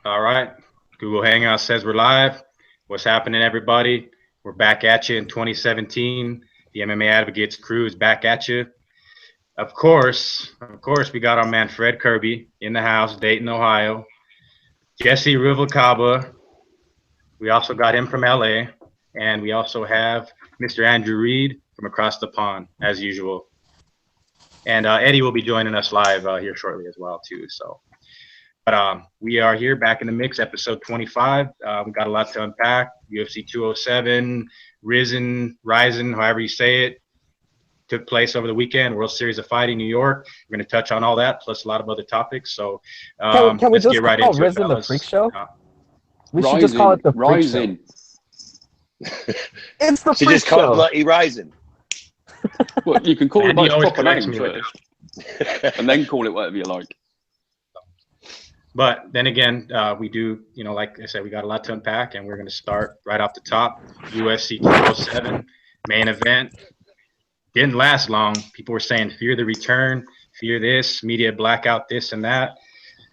All right. Google Hangout says we're live. What's happening, everybody? We're back at you in 2017. The MMA Advocates crew is back at you. Of course, we got our man Fred Kirby in the house, Dayton, Ohio. Jesse Ruvalcaba. We also got him from LA. And we also have Mr. Andrew Reed from across the pond, as usual. And Eddie will be joining us live here shortly as well, too. But we are here back in the mix, episode 25. We got a lot to unpack. UFC 207, Rising, however you say it, took place over the weekend. World Series of Fighting, New York. We're going to touch on all that, plus a lot of other topics. So can we let's just get right call into Risen it, the fellas. Freak Show? We should just call it the Freak Show. It's the She Freak just called Show. Bloody Rising. Well, you can call it by Andy its always proper corrects name me with first, and then call it whatever you like. But then again, we do, like I said, we got a lot to unpack, and we're going to start right off the top. UFC 207 main event. Didn't last long. People were saying, fear the return, fear this, media blackout, this and that.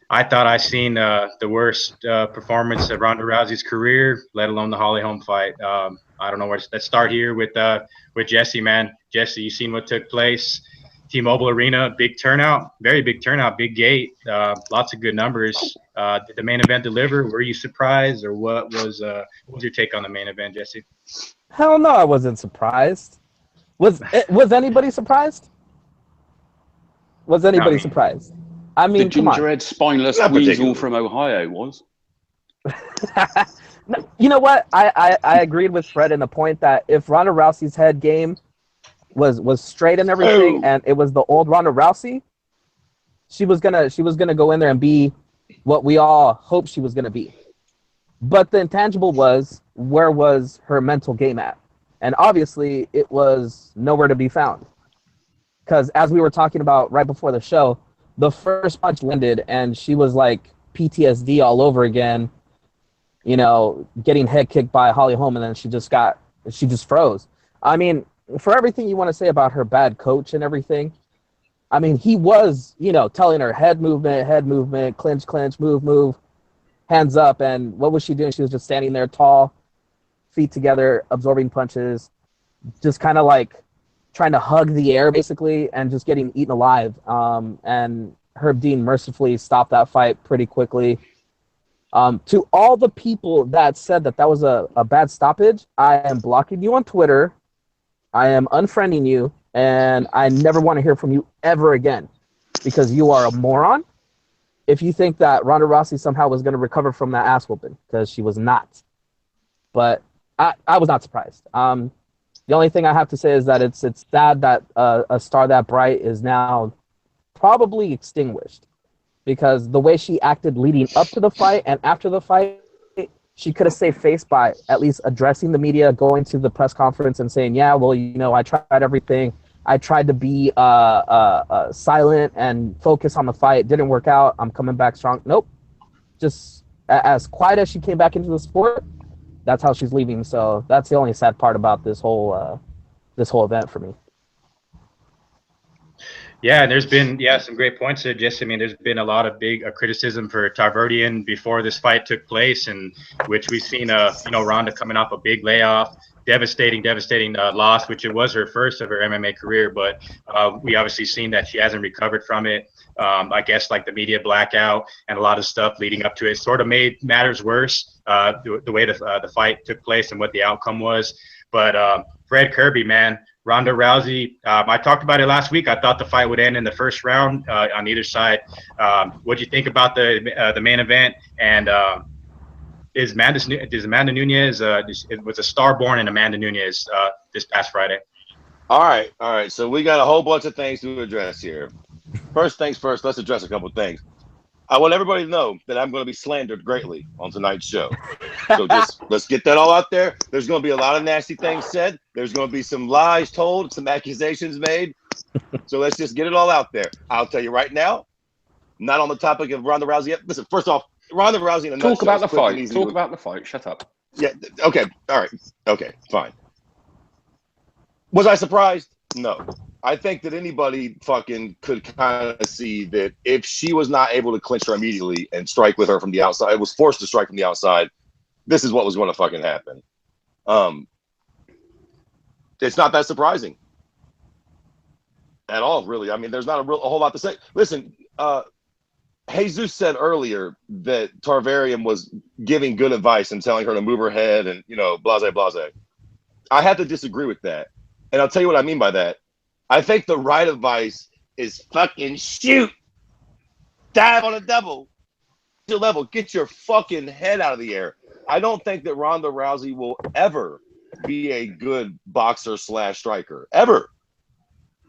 I thought I seen the worst performance of Ronda Rousey's career, let alone the Holly Holm fight. I don't know where. Let's start here with Jesse, man. Jesse, you seen what took place? T-Mobile Arena, big turnout, very big turnout, big gate, lots of good numbers. Did the main event deliver? Were you surprised, or what was your take on the main event, Jesse? Hell no, I wasn't surprised. Was anybody surprised? Was anybody surprised? I mean, the gingerhead spineless weasel from Ohio was. No, you know what? I agreed with Fred in the point that if Ronda Rousey's head game was straight and everything, and it was the old Ronda Rousey, she was gonna go in there and be what we all hoped she was gonna be. But the intangible was, where was her mental game at? And obviously it was nowhere to be found. Because as we were talking about right before the show, the first punch landed and she was like PTSD all over again, getting head kicked by Holly Holm, and then she just froze. I mean, for everything you want to say about her bad coach and everything, I mean, he was, telling her head movement, clinch, move, hands up. And what was she doing? She was just standing there tall, feet together, absorbing punches, just kind of like trying to hug the air basically, and just getting eaten alive. And Herb Dean mercifully stopped that fight pretty quickly. To all the people that said that was a bad stoppage, I am blocking you on Twitter. I am unfriending you, and I never want to hear from you ever again, because you are a moron if you think that Ronda Rousey somehow was going to recover from that ass whooping, because she was not. But I was not surprised. The only thing I have to say is that it's sad that a star that bright is now probably extinguished, because the way she acted leading up to the fight and after the fight, she could have saved face by at least addressing the media, going to the press conference and saying, yeah, well, I tried everything. I tried to be silent and focus on the fight. It didn't work out. I'm coming back strong. Nope. Just as quiet as she came back into the sport, that's how she's leaving. So that's the only sad part about this whole event for me. Yeah, and there's been some great points there, Jesse. I mean, there's been a lot of big criticism for Tarverdian before this fight took place, and which we've seen Ronda coming off a big layoff, devastating loss, which it was her first of her MMA career, but we obviously seen that she hasn't recovered from it. I guess like the media blackout and a lot of stuff leading up to it sort of made matters worse, the way the fight took place and what the outcome was. But Fred Kirby, man, Ronda Rousey, I talked about it last week. I thought the fight would end in the first round on either side. What do you think about the main event? And is Amanda Nunes was a star born in Amanda Nunes this past Friday? All right. So we got a whole bunch of things to address here. First things first, let's address a couple of things. I want everybody to know that I'm going to be slandered greatly on tonight's show. So just let's get that all out there. There's going to be a lot of nasty things said. There's going to be some lies told, some accusations made. So let's just get it all out there. I'll tell you right now, not on the topic of Ronda Rousey yet. Listen, first off, Ronda Rousey in a nutshell. Talk about the fight. Talk about the fight. Shut up. Yeah. Okay. All right. Okay. Fine. Was I surprised? No. I think that anybody fucking could kind of see that if she was not able to clinch her immediately and strike with her from the outside, was forced to strike from the outside, this is what was going to fucking happen. It's not that surprising at all, really. I mean, there's not a whole lot to say. Listen, Jesus said earlier that Tarvarian was giving good advice and telling her to move her head and, you know, blase, blase. I have to disagree with that. And I'll tell you what I mean by that. I think the right advice is fucking shoot. Dive on a double. Your level. Get your fucking head out of the air. I don't think that Ronda Rousey will ever be a good boxer / striker. Ever.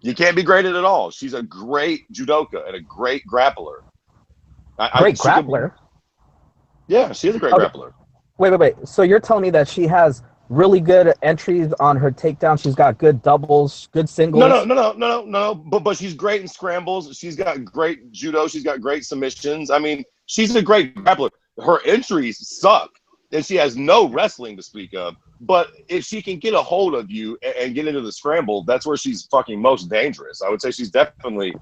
You can't be great at it all. She's a great judoka and a great grappler. Great grappler? Yeah, she is a great grappler. Wait. So you're telling me that she has really good entries on her takedown. She's got good doubles, good singles. No. But she's great in scrambles. She's got great judo. She's got great submissions. I mean, she's a great grappler. Her entries suck, and she has no wrestling to speak of. But if she can get a hold of you and get into the scramble, that's where she's fucking most dangerous. I would say she's definitely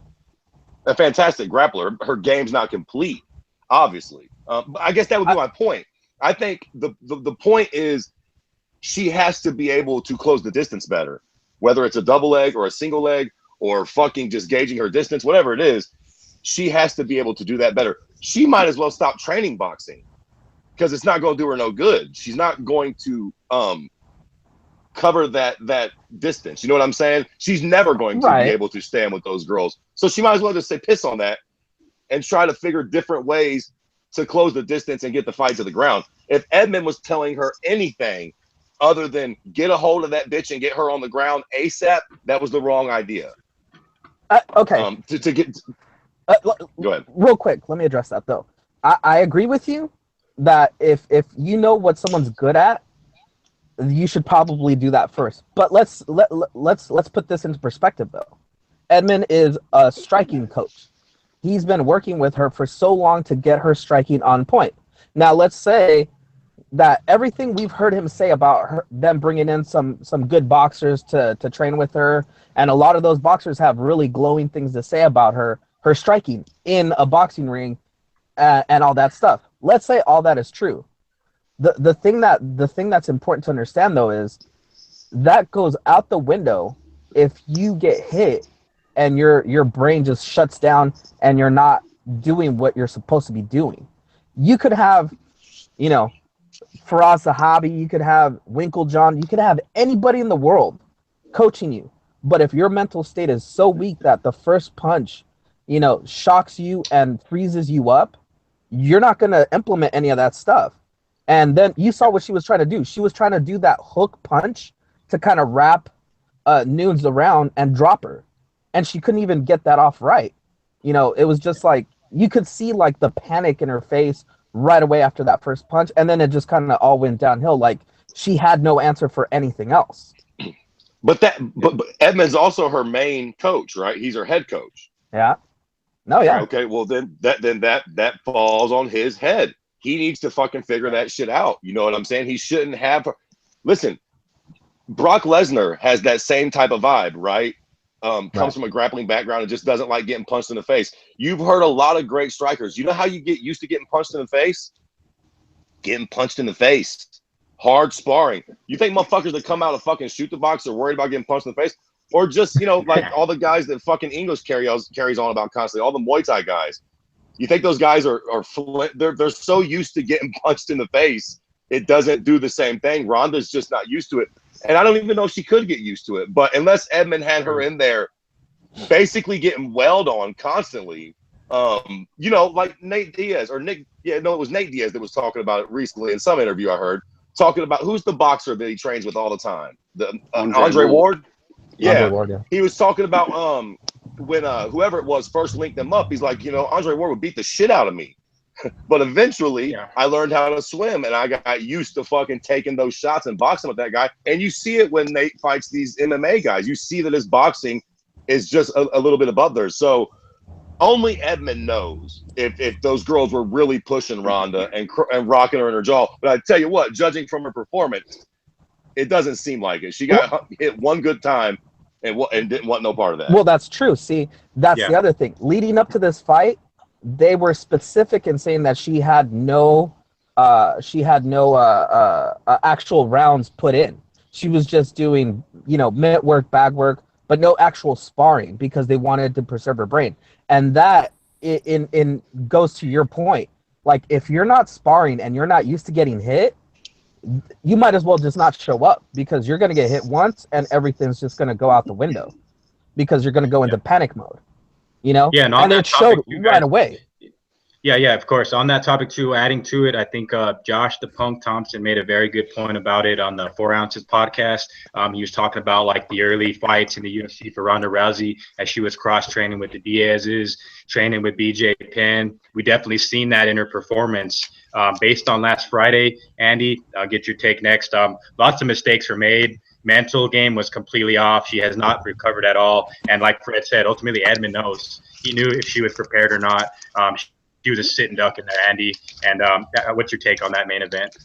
a fantastic grappler. Her game's not complete, obviously. But I guess that would be my point. I think the point is, she has to be able to close the distance better, whether it's a double leg or a single leg or fucking just gauging her distance, whatever it is. She has to be able to do that better. She might as well stop training boxing because it's not going to do her no good. She's not going to cover that distance. You know what I'm saying? She's never going to be able to stand with those girls. So she might as well just say piss on that and try to figure different ways to close the distance and get the fight to the ground. If Edmond was telling her anything other than get a hold of that bitch and get her on the ground ASAP, that was the wrong idea. Okay. Go ahead. Real quick, let me address that though. I agree with you that if you know what someone's good at, you should probably do that first. But let's put this into perspective though. Edmond is a striking coach. He's been working with her for so long to get her striking on point. Now let's say that everything we've heard him say about her, them bringing in some good boxers to train with her, and a lot of those boxers have really glowing things to say about her striking in a boxing ring, and all that stuff. Let's say all that is true. The thing that's important to understand though is that goes out the window if you get hit and your brain just shuts down and you're not doing what you're supposed to be doing. You could have, you know, Faraz Zahabi, you could have Winklejohn, you could have anybody in the world coaching you. But if your mental state is so weak that the first punch, you know, shocks you and freezes you up, you're not going to implement any of that stuff. And then you saw what she was trying to do. She was trying to do that hook punch to kind of wrap Nunes around and drop her. And she couldn't even get that off right. You know, it was just like, you could see like the panic in her face right away after that first punch, and then it just kind of all went downhill. Like she had no answer for anything else. But Edmond's also her main coach, right? He's her head coach. Yeah. No, yeah. Okay, well then that falls on his head. He needs to fucking figure that shit out. You know what I'm saying? He shouldn't have her. Listen, Brock Lesnar has that same type of vibe, right? Comes from a grappling background and just doesn't like getting punched in the face. You've heard a lot of great strikers. You know how you get used to getting punched in the face? Getting punched in the face. Hard sparring. You think motherfuckers that come out of fucking shoot the box are worried about getting punched in the face? Or just, you know, like all the guys that fucking English carries on about constantly, all the Muay Thai guys. You think those guys they're so used to getting punched in the face, it doesn't do the same thing. Ronda's just not used to it. And I don't even know if she could get used to it. But unless Edmond had her in there basically getting wailed on constantly, you know, like Nate Diaz or Nick, it was Nate Diaz that was talking about it recently in some interview I heard, talking about who's the boxer that he trains with all the time? Andre Ward? Yeah. Andre Ward, yeah. He was talking about when whoever it was first linked them up, he's like, you know, Andre Ward would beat the shit out of me. But eventually, I learned how to swim, and I got used to fucking taking those shots and boxing with that guy. And you see it when Nate fights these MMA guys. You see that his boxing is just a little bit above theirs. So only Edmond knows if those girls were really pushing Ronda and rocking her in her jaw. But I tell you what, judging from her performance, it doesn't seem like it. She got hit one good time, and didn't want no part of that. Well, that's true. See, that's the other thing. Leading up to this fight, they were specific in saying that she had no actual rounds put in. She was just doing, mitt work, bag work, but no actual sparring because they wanted to preserve her brain. And that in goes to your point. Like, if you're not sparring and you're not used to getting hit, you might as well just not show up, because you're going to get hit once and everything's just going to go out the window because you're going to go into panic mode, Yeah, and it showed right away. Yeah, of course. On that topic too, adding to it, I think Josh the Punk Thompson made a very good point about it on the 4 Ounces podcast. He was talking about like the early fights in the UFC for Ronda Rousey as she was cross-training with the Diaz's, training with BJ Penn. We definitely seen that in her performance. Based on last Friday, Andy, I'll get your take next. Lots of mistakes were made. Mental game was completely off. She has not recovered at all. And like Fred said, ultimately Edmund knows. He knew if she was prepared or not. She was a sitting duck in there, Andy. And what's your take on that main event?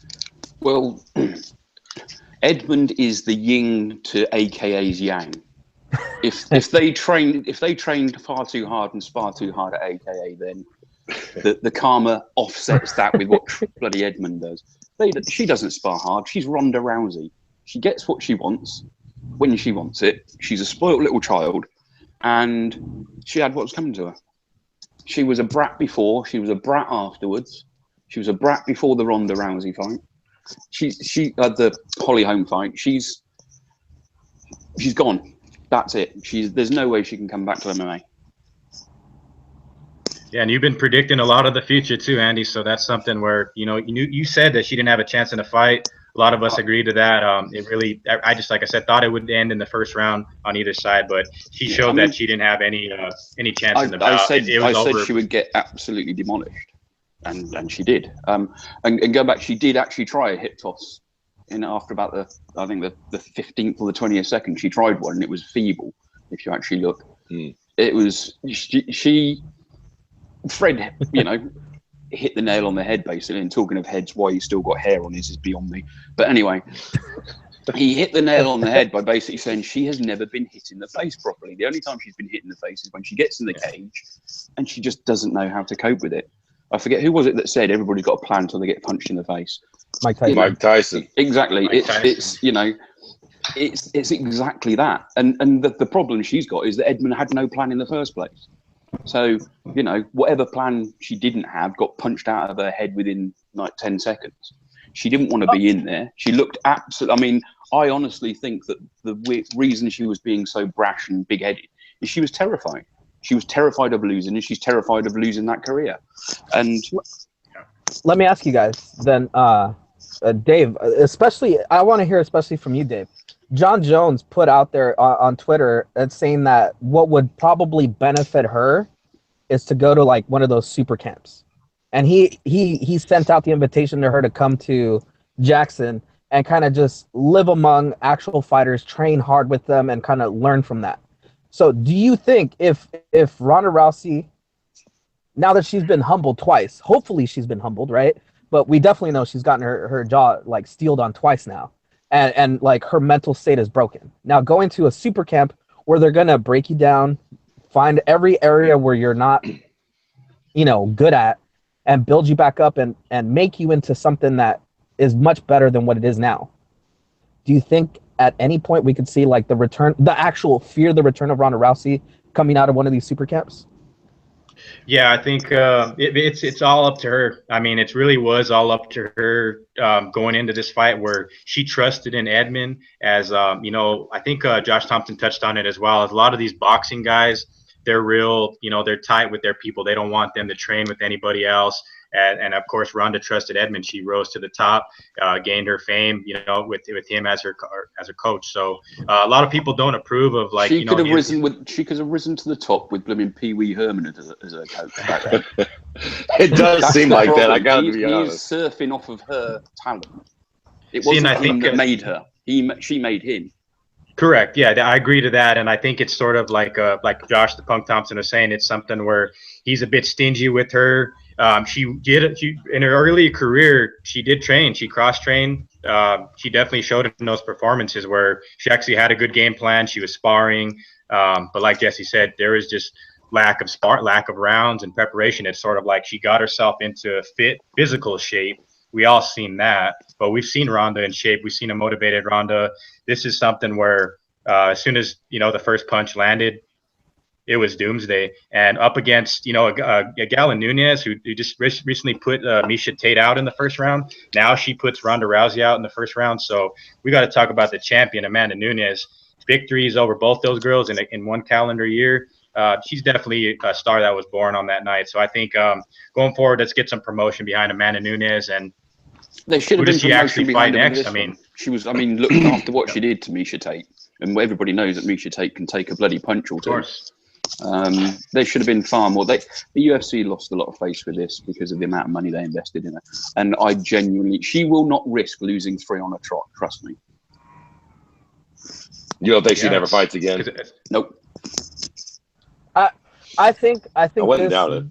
Well, Edmund is the yin to AKA's yang. If they trained far too hard and spar too hard at AKA, then the karma offsets that with what bloody Edmund does. She doesn't spar hard. She's Ronda Rousey. She gets what she wants when she wants it. She's a spoiled little child, and she had what was coming to her. She was a brat before. She was a brat afterwards. She was a brat before the Ronda Rousey fight. She had the Holly Holm fight. She's gone. That's it. There's no way she can come back to MMA. Yeah, and you've been predicting a lot of the future too, Andy. So that's something where you said that she didn't have a chance in the fight. A lot of us agreed to that. It really, I just, like I said, thought it would end in the first round on either side, but she showed that she didn't have any chance in the bout. I said she would get absolutely demolished, and she did. And go back, she did actually try a hip toss after about the 15th or the 20th second. She tried one, and it was feeble. If you actually look, it was Fred, hit the nail on the head, basically. And talking of heads, why he's still got hair on his is beyond me. But anyway, he hit the nail on the head by basically saying she has never been hit in the face properly. The only time she's been hit in the face is when she gets in the cage, and she just doesn't know how to cope with it. I forget who was it that said everybody's got a plan until they get punched in the face. Mike Tyson. Exactly. It's exactly that. And the problem she's got is that Edmund had no plan in the first place. So, whatever plan she didn't have got punched out of her head within like 10 seconds. She didn't want to be in there. She looked absolutely, I mean, I honestly think that the reason she was being so brash and big-headed is she was terrified. She was terrified of losing, and she's terrified of losing that career. And let me ask you guys then, Dave, especially, I want to hear especially from you, Dave. John Jones put out there on Twitter saying that what would probably benefit her is to go to like one of those super camps. And he sent out the invitation to her to come to Jackson and kind of just live among actual fighters, train hard with them, and kind of learn from that. So do you think if Ronda Rousey, now that she's been humbled twice, hopefully she's been humbled, right? But we definitely know she's gotten her jaw like steeled on twice now. And like her mental state is broken. Now going to a super camp where they're going to break you down, find every area where you're not, good at, and build you back up and make you into something that is much better than what it is now. Do you think at any point we could see like the return of Ronda Rousey coming out of one of these super camps? Yeah, I think it's all up to her. I mean, it really was all up to her going into this fight where she trusted in Edmund as, I think Josh Thompson touched on it as well. As a lot of these boxing guys, they're real, they're tight with their people. They don't want them to train with anybody else. And of course, Ronda trusted Edmund. She rose to the top, gained her fame, with him as her coach. So a lot of people don't approve of like. She could have risen to the top with blooming Pee Wee Herman as a coach. It does seem like that. I got to be honest. He's surfing off of her talent. It wasn't him that made her. She made him. Correct. Yeah, I agree to that, and I think it's sort of like Josh the Punk Thompson was saying. It's something where he's a bit stingy with her. She in her early career, she did train. She cross-trained she definitely showed in those performances where she actually had a good game plan. She was sparring, but like Jesse said, there was just lack of rounds and preparation. It's sort of like she got herself into fit physical shape. We all seen that, but we've seen Ronda in shape. We've seen a motivated Ronda. This is something where as soon as the first punch landed, it was doomsday. And up against a gal in Nunes who just recently put Miesha Tate out in the first round. Now she puts Ronda Rousey out in the first round. So we got to talk about the champion, Amanda Nunes. Victories over both those girls in one calendar year. She's definitely a star that was born on that night. So I think going forward, let's get some promotion behind Amanda Nunes. And there should have who been does she actually fight next? I mean, she was. I mean, look after what she did to Miesha Tate, and everybody knows that Miesha Tate can take a bloody punch or two. Of course. There should have been far more. The UFC lost a lot of face with this because of the amount of money they invested in her. And she will not risk losing 3 on a trot. Trust me. You don't think she never fights again? Nope. I think wouldn't doubt it.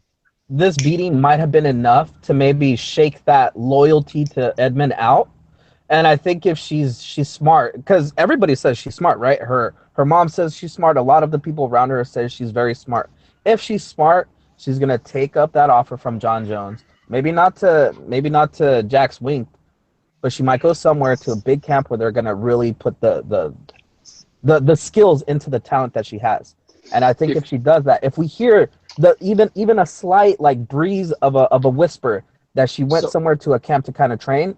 This beating might have been enough to maybe shake that loyalty to Edmund out. And I think if she's smart, because everybody says she's smart, right? Her mom says she's smart. A lot of the people around her says she's very smart. If she's smart, she's gonna take up that offer from John Jones. Maybe not to Jack's Wink, but she might go somewhere to a big camp where they're gonna really put the skills into the talent that she has. And I think if she does that, if we hear even a slight like breeze of a whisper that she went somewhere to a camp to kind of train,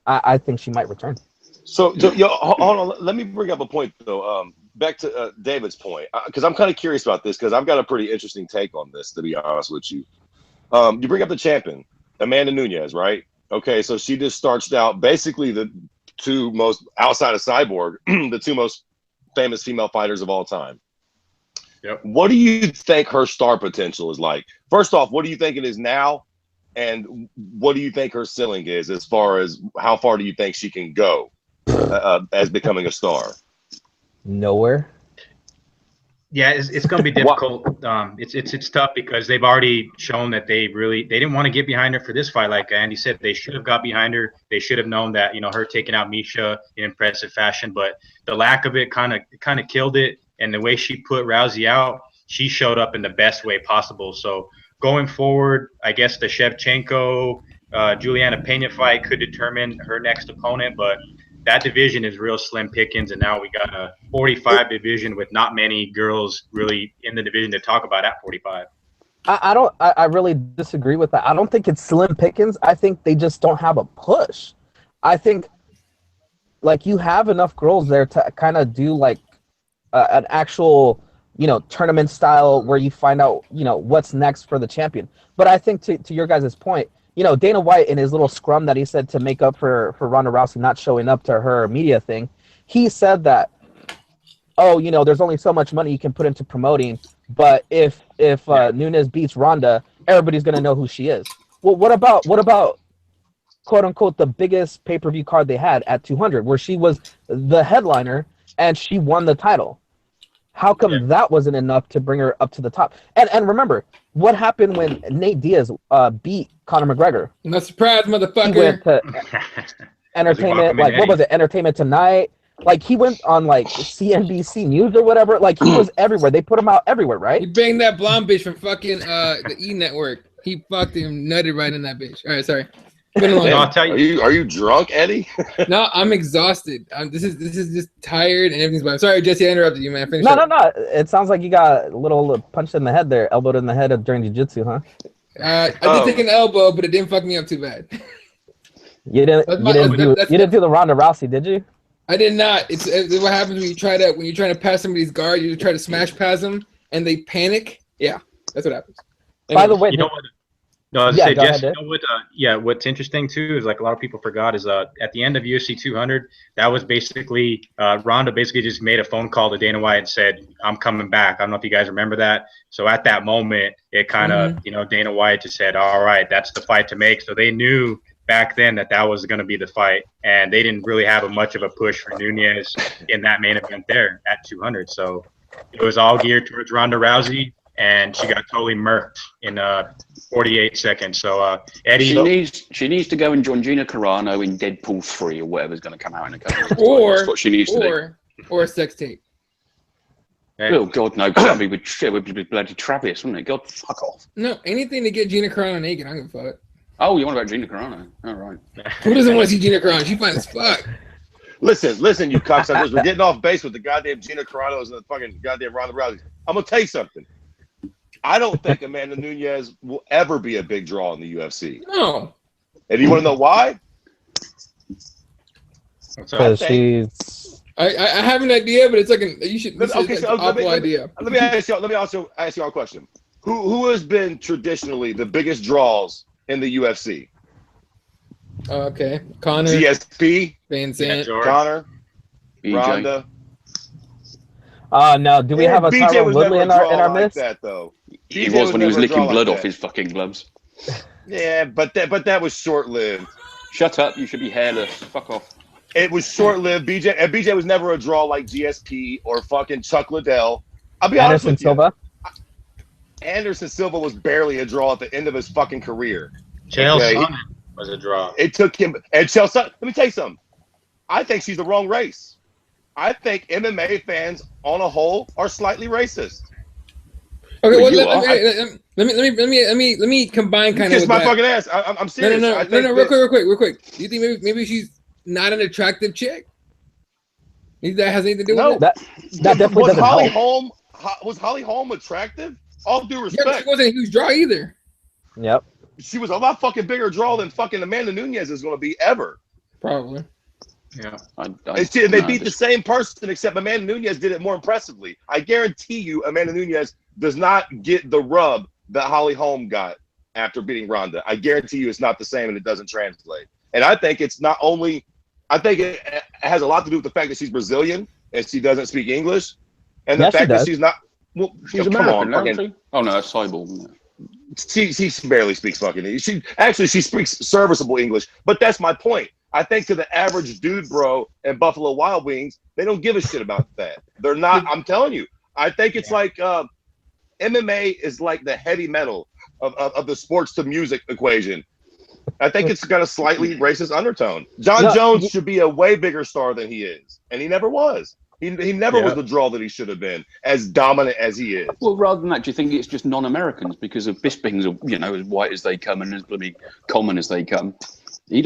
I think she might return. So hold on. Let me bring up a point though. Back to David's point, because I'm kind of curious about this because I've got a pretty interesting take on this. To be honest with you, you bring up the champion, Amanda Nunes, right? Okay, so she just starched out basically the two most outside of Cyborg, the two most famous female fighters of all time. Yep. What do you think her star potential is like? First off, what do you think it is now? And what do you think her ceiling is as far as how far do you think she can go as becoming a star? Nowhere. Yeah, it's going to be difficult. It's tough because they've already shown that they didn't want to get behind her for this fight. Like Andy said, they should have got behind her. They should have known that her taking out Miesha in impressive fashion, but the lack of it kind of killed it. And the way she put Rousey out, she showed up in the best way possible. So going forward, I guess the Shevchenko, Juliana Pena fight could determine her next opponent, but that division is real slim pickings, and now we got a 45 division with not many girls really in the division to talk about at 45. I really disagree with that. I don't think it's slim pickings. I think they just don't have a push. I think like you have enough girls there to kind of do like an actual tournament style where you find out what's next for the champion. But I think to your guys' point, Dana White in his little scrum that he said to make up for Ronda Rousey not showing up to her media thing, he said that, there's only so much money you can put into promoting, but if Nunes beats Ronda, everybody's gonna know who she is. Well, what about quote unquote the biggest pay-per-view card they had at 200, where she was the headliner and she won the title? How come that wasn't enough to bring her up to the top? And remember, what happened when Nate Diaz beat Conor McGregor? No surprise, motherfucker. He went to entertainment, like what was it? Entertainment Tonight. Like he went on like CNBC News or whatever. Like he was everywhere. They put him out everywhere, right? He banged that blonde bitch from fucking the E Network. He fucked him, nutted right in that bitch. All right, sorry. I'll tell you. Are you drunk, Eddie? No, I'm exhausted. This is just tired and everything's bad. Sorry, Jesse, I interrupted you, man. No. It sounds like you got a little punched in the head there, elbowed in the head during jiu-jitsu, huh? I did take an elbow, but it didn't fuck me up too bad. You didn't do the Ronda Rousey, did you? I did not. It's what happens when you're trying to pass somebody's guard. You try to smash past them, and they panic. Yeah, that's what happens. By the way, No, I was say, Jess, what's interesting too is like a lot of people forgot is at the end of UFC 200, that was basically Ronda basically just made a phone call to Dana White and said, "I'm coming back." I don't know if you guys remember that. So at that moment, it kind of Dana White just said, "All right, that's the fight to make." So they knew back then that was going to be the fight, and they didn't really have much of a push for Nunes in that main event there at 200. So it was all geared towards Ronda Rousey. and she got totally murked in 48 seconds. So Eddie, She needs to go and join Gina Carano in Deadpool 3 or whatever's going to come out in a couple of weeks. Or That's what she needs to do. Or a sex tape. Oh God, no! That'd be with bloody Travis, wouldn't it? God, fuck off. No, anything to get Gina Carano naked. I don't give a fuck. Oh, you want about Gina Carano? All right. Who doesn't want to see Gina Carano? She fine as fuck. Listen, you cocksuckers. We're getting off base with the goddamn Gina Carano's and the fucking goddamn Ronda Rousey. I'm gonna tell you something. I don't think Amanda Nunes will ever be a big draw in the UFC. No. And you want to know why? Because she's. I have an idea, but it's like you should. Okay, so awful idea. Let me ask you. Let me also ask you a question. Who has been traditionally the biggest draws in the UFC? Okay, Connor. GSP. Van Zandt. Connor. BJ. Ronda. No. Do we have a BJ Tyron was Woodley never in our like midst? that though. He was when he was never a licking draw blood like off that. his fucking gloves. Yeah, but that was short-lived. Shut up! You should be hairless. Fuck off. It was short-lived. BJ was never a draw like GSP or fucking Chuck Liddell. I'll be honest Anderson with you. Silva. Anderson Silva was barely a draw at the end of his fucking career. Chael Okay. Sonnen was a draw. It took him and Chelsea. Let me tell you something. I think she's the wrong race. I think MMA fans on a whole are slightly racist. Okay, Well, well, you let me combine kind of Kiss with my that. fucking ass. I'm serious. No, I think real quick. Do you think maybe she's not an attractive chick? Maybe that has anything to do with it? That definitely was doesn't help. Was Holly Holm attractive? All due Yeah, respect. but she wasn't a huge draw either. Yep. She was a lot fucking bigger draw than fucking Amanda Nunes is going to be ever. Probably. Yeah. They beat the same person, except Amanda Nunes did it more impressively. I guarantee you, Amanda Nunes does not get the rub that Holly Holm got after beating Ronda. I guarantee you, it's not the same, and it doesn't translate. And I think it's not only. I think it has a lot to do with the fact that she's Brazilian and she doesn't speak English, and the fact that she's not. Well, She's American, American, isn't she? Oh no, that's Cyborg. She barely speaks fucking English. She speaks serviceable English, but that's my point. I think to the average dude, bro, and Buffalo Wild Wings, they don't give a shit about that. They're not. I'm telling you. I think it's like MMA is like the heavy metal of the sports to music equation. I think it's got a slightly racist undertone. John Jones should be a way bigger star than he is, and he never was. He never was the draw that he should have been, as dominant as he is. Well, rather than that, do you think it's just non-Americans because of Bisping's, as white as they come and as bloody common as they come? He's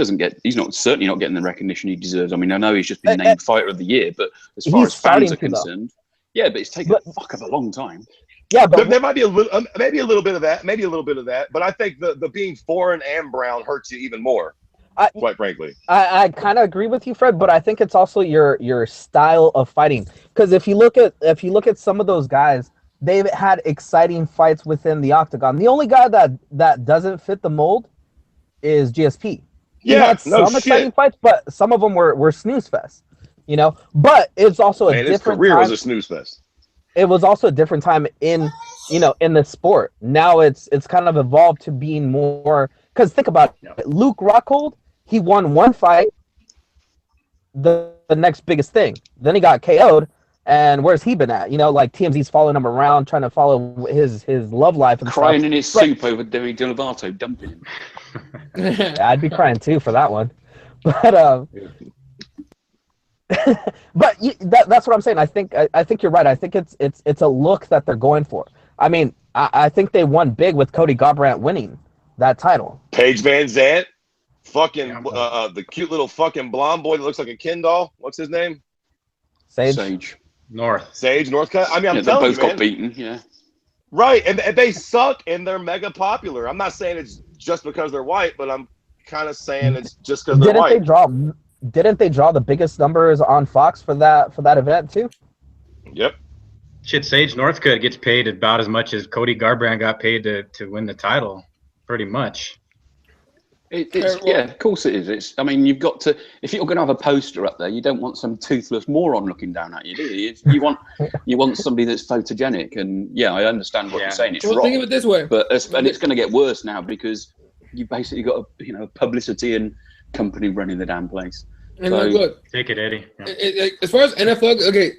certainly not getting the recognition he deserves. I mean, I know he's just been named Fighter of the Year, but as far as fans are concerned, yeah, but it's taken a fuck of a long time. Yeah, but there might be a little, maybe a little bit of that, But I think the being foreign and brown hurts you even more. Quite frankly, I kind of agree with you, Fred, but I think it's also your style of fighting. Because if you look at some of those guys, they've had exciting fights within the octagon. The only guy that doesn't fit the mold is GSP. He had some exciting fights, but some of them were snooze fest. But it's also a different his career time. was a snooze fest. It was also a different time in the sport. Now it's kind of evolved to being more. Because think about it, Luke Rockhold. He won one fight, the next biggest thing. Then he got KO'd, and where's he been at? Like TMZ's following him around, trying to follow his love life and crying stuff. in his soup over Demi Lovato dumping him. I'd be crying too for that one, but but that's what I'm saying. I think you're right. I think it's a look that they're going for. I mean, I think they won big with Cody Garbrandt winning that title. Paige Van Zandt. Fucking the cute little fucking blonde boy that looks like a Ken doll. What's his name? Sage Northcutt. I mean, I'm telling you, they both man. got beaten. Yeah. Right, and they suck, and they're mega popular. I'm not saying it's just because they're white, but I'm kind of saying it's just because they're white. Didn't they draw the biggest numbers on Fox for that event too? Yep. Shit, Sage Northcutt gets paid about as much as Cody Garbrandt got paid to win the title, pretty much. Yeah, of course it is. You've got to, if you're going to have a poster up there, you don't want some toothless moron looking down at you, do you? You want somebody that's photogenic, and yeah, I understand what you're saying. It's wrong. Think of it this way, but it's going to get worse now because you basically got a publicity and company running the damn place. And look, take it, Eddie. Yeah. As far as NFL, okay,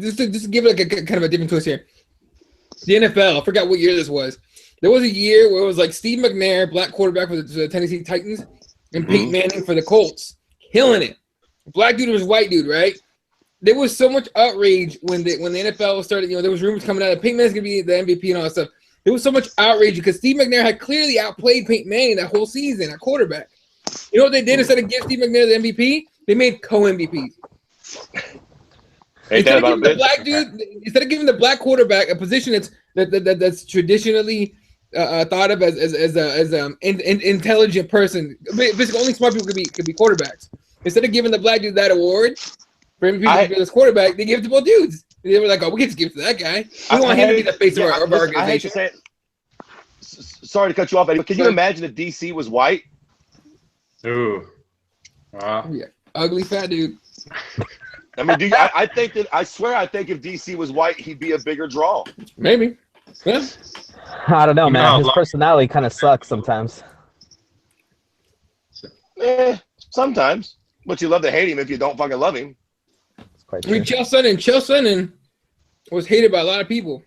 just to give it like a kind of a different twist here. The NFL. I forgot what year this was. There was a year where it was like Steve McNair, black quarterback for the Tennessee Titans, and Peyton Manning for the Colts, killing it. Black dude was white dude, right? There was so much outrage when the NFL started. There was rumors coming out that Peyton Manning's gonna be the MVP and all that stuff. There was so much outrage because Steve McNair had clearly outplayed Peyton Manning that whole season at quarterback. You know what they did instead of giving Steve McNair the MVP? They made co-MVPs. Instead of giving the black quarterback a position that's traditionally thought of as intelligent person, basically only smart people could be quarterbacks. Instead of giving the black dude that award for MVP for this quarterback, they gave it to both dudes. They were like, "Oh, we get to give it to that guy. We want him to be the face of our organization." I hate to say it. Sorry to cut you off, Eddie, but can you imagine if DC was white? Ooh. Wow. Yeah, ugly fat dude. I mean, I swear I think if DC was white, he'd be a bigger draw. Maybe. Yeah. I don't know, man. His personality kind of sucks sometimes. Sometimes. But you love to hate him if you don't fucking love him. I mean, Chael Sonnen was hated by a lot of people,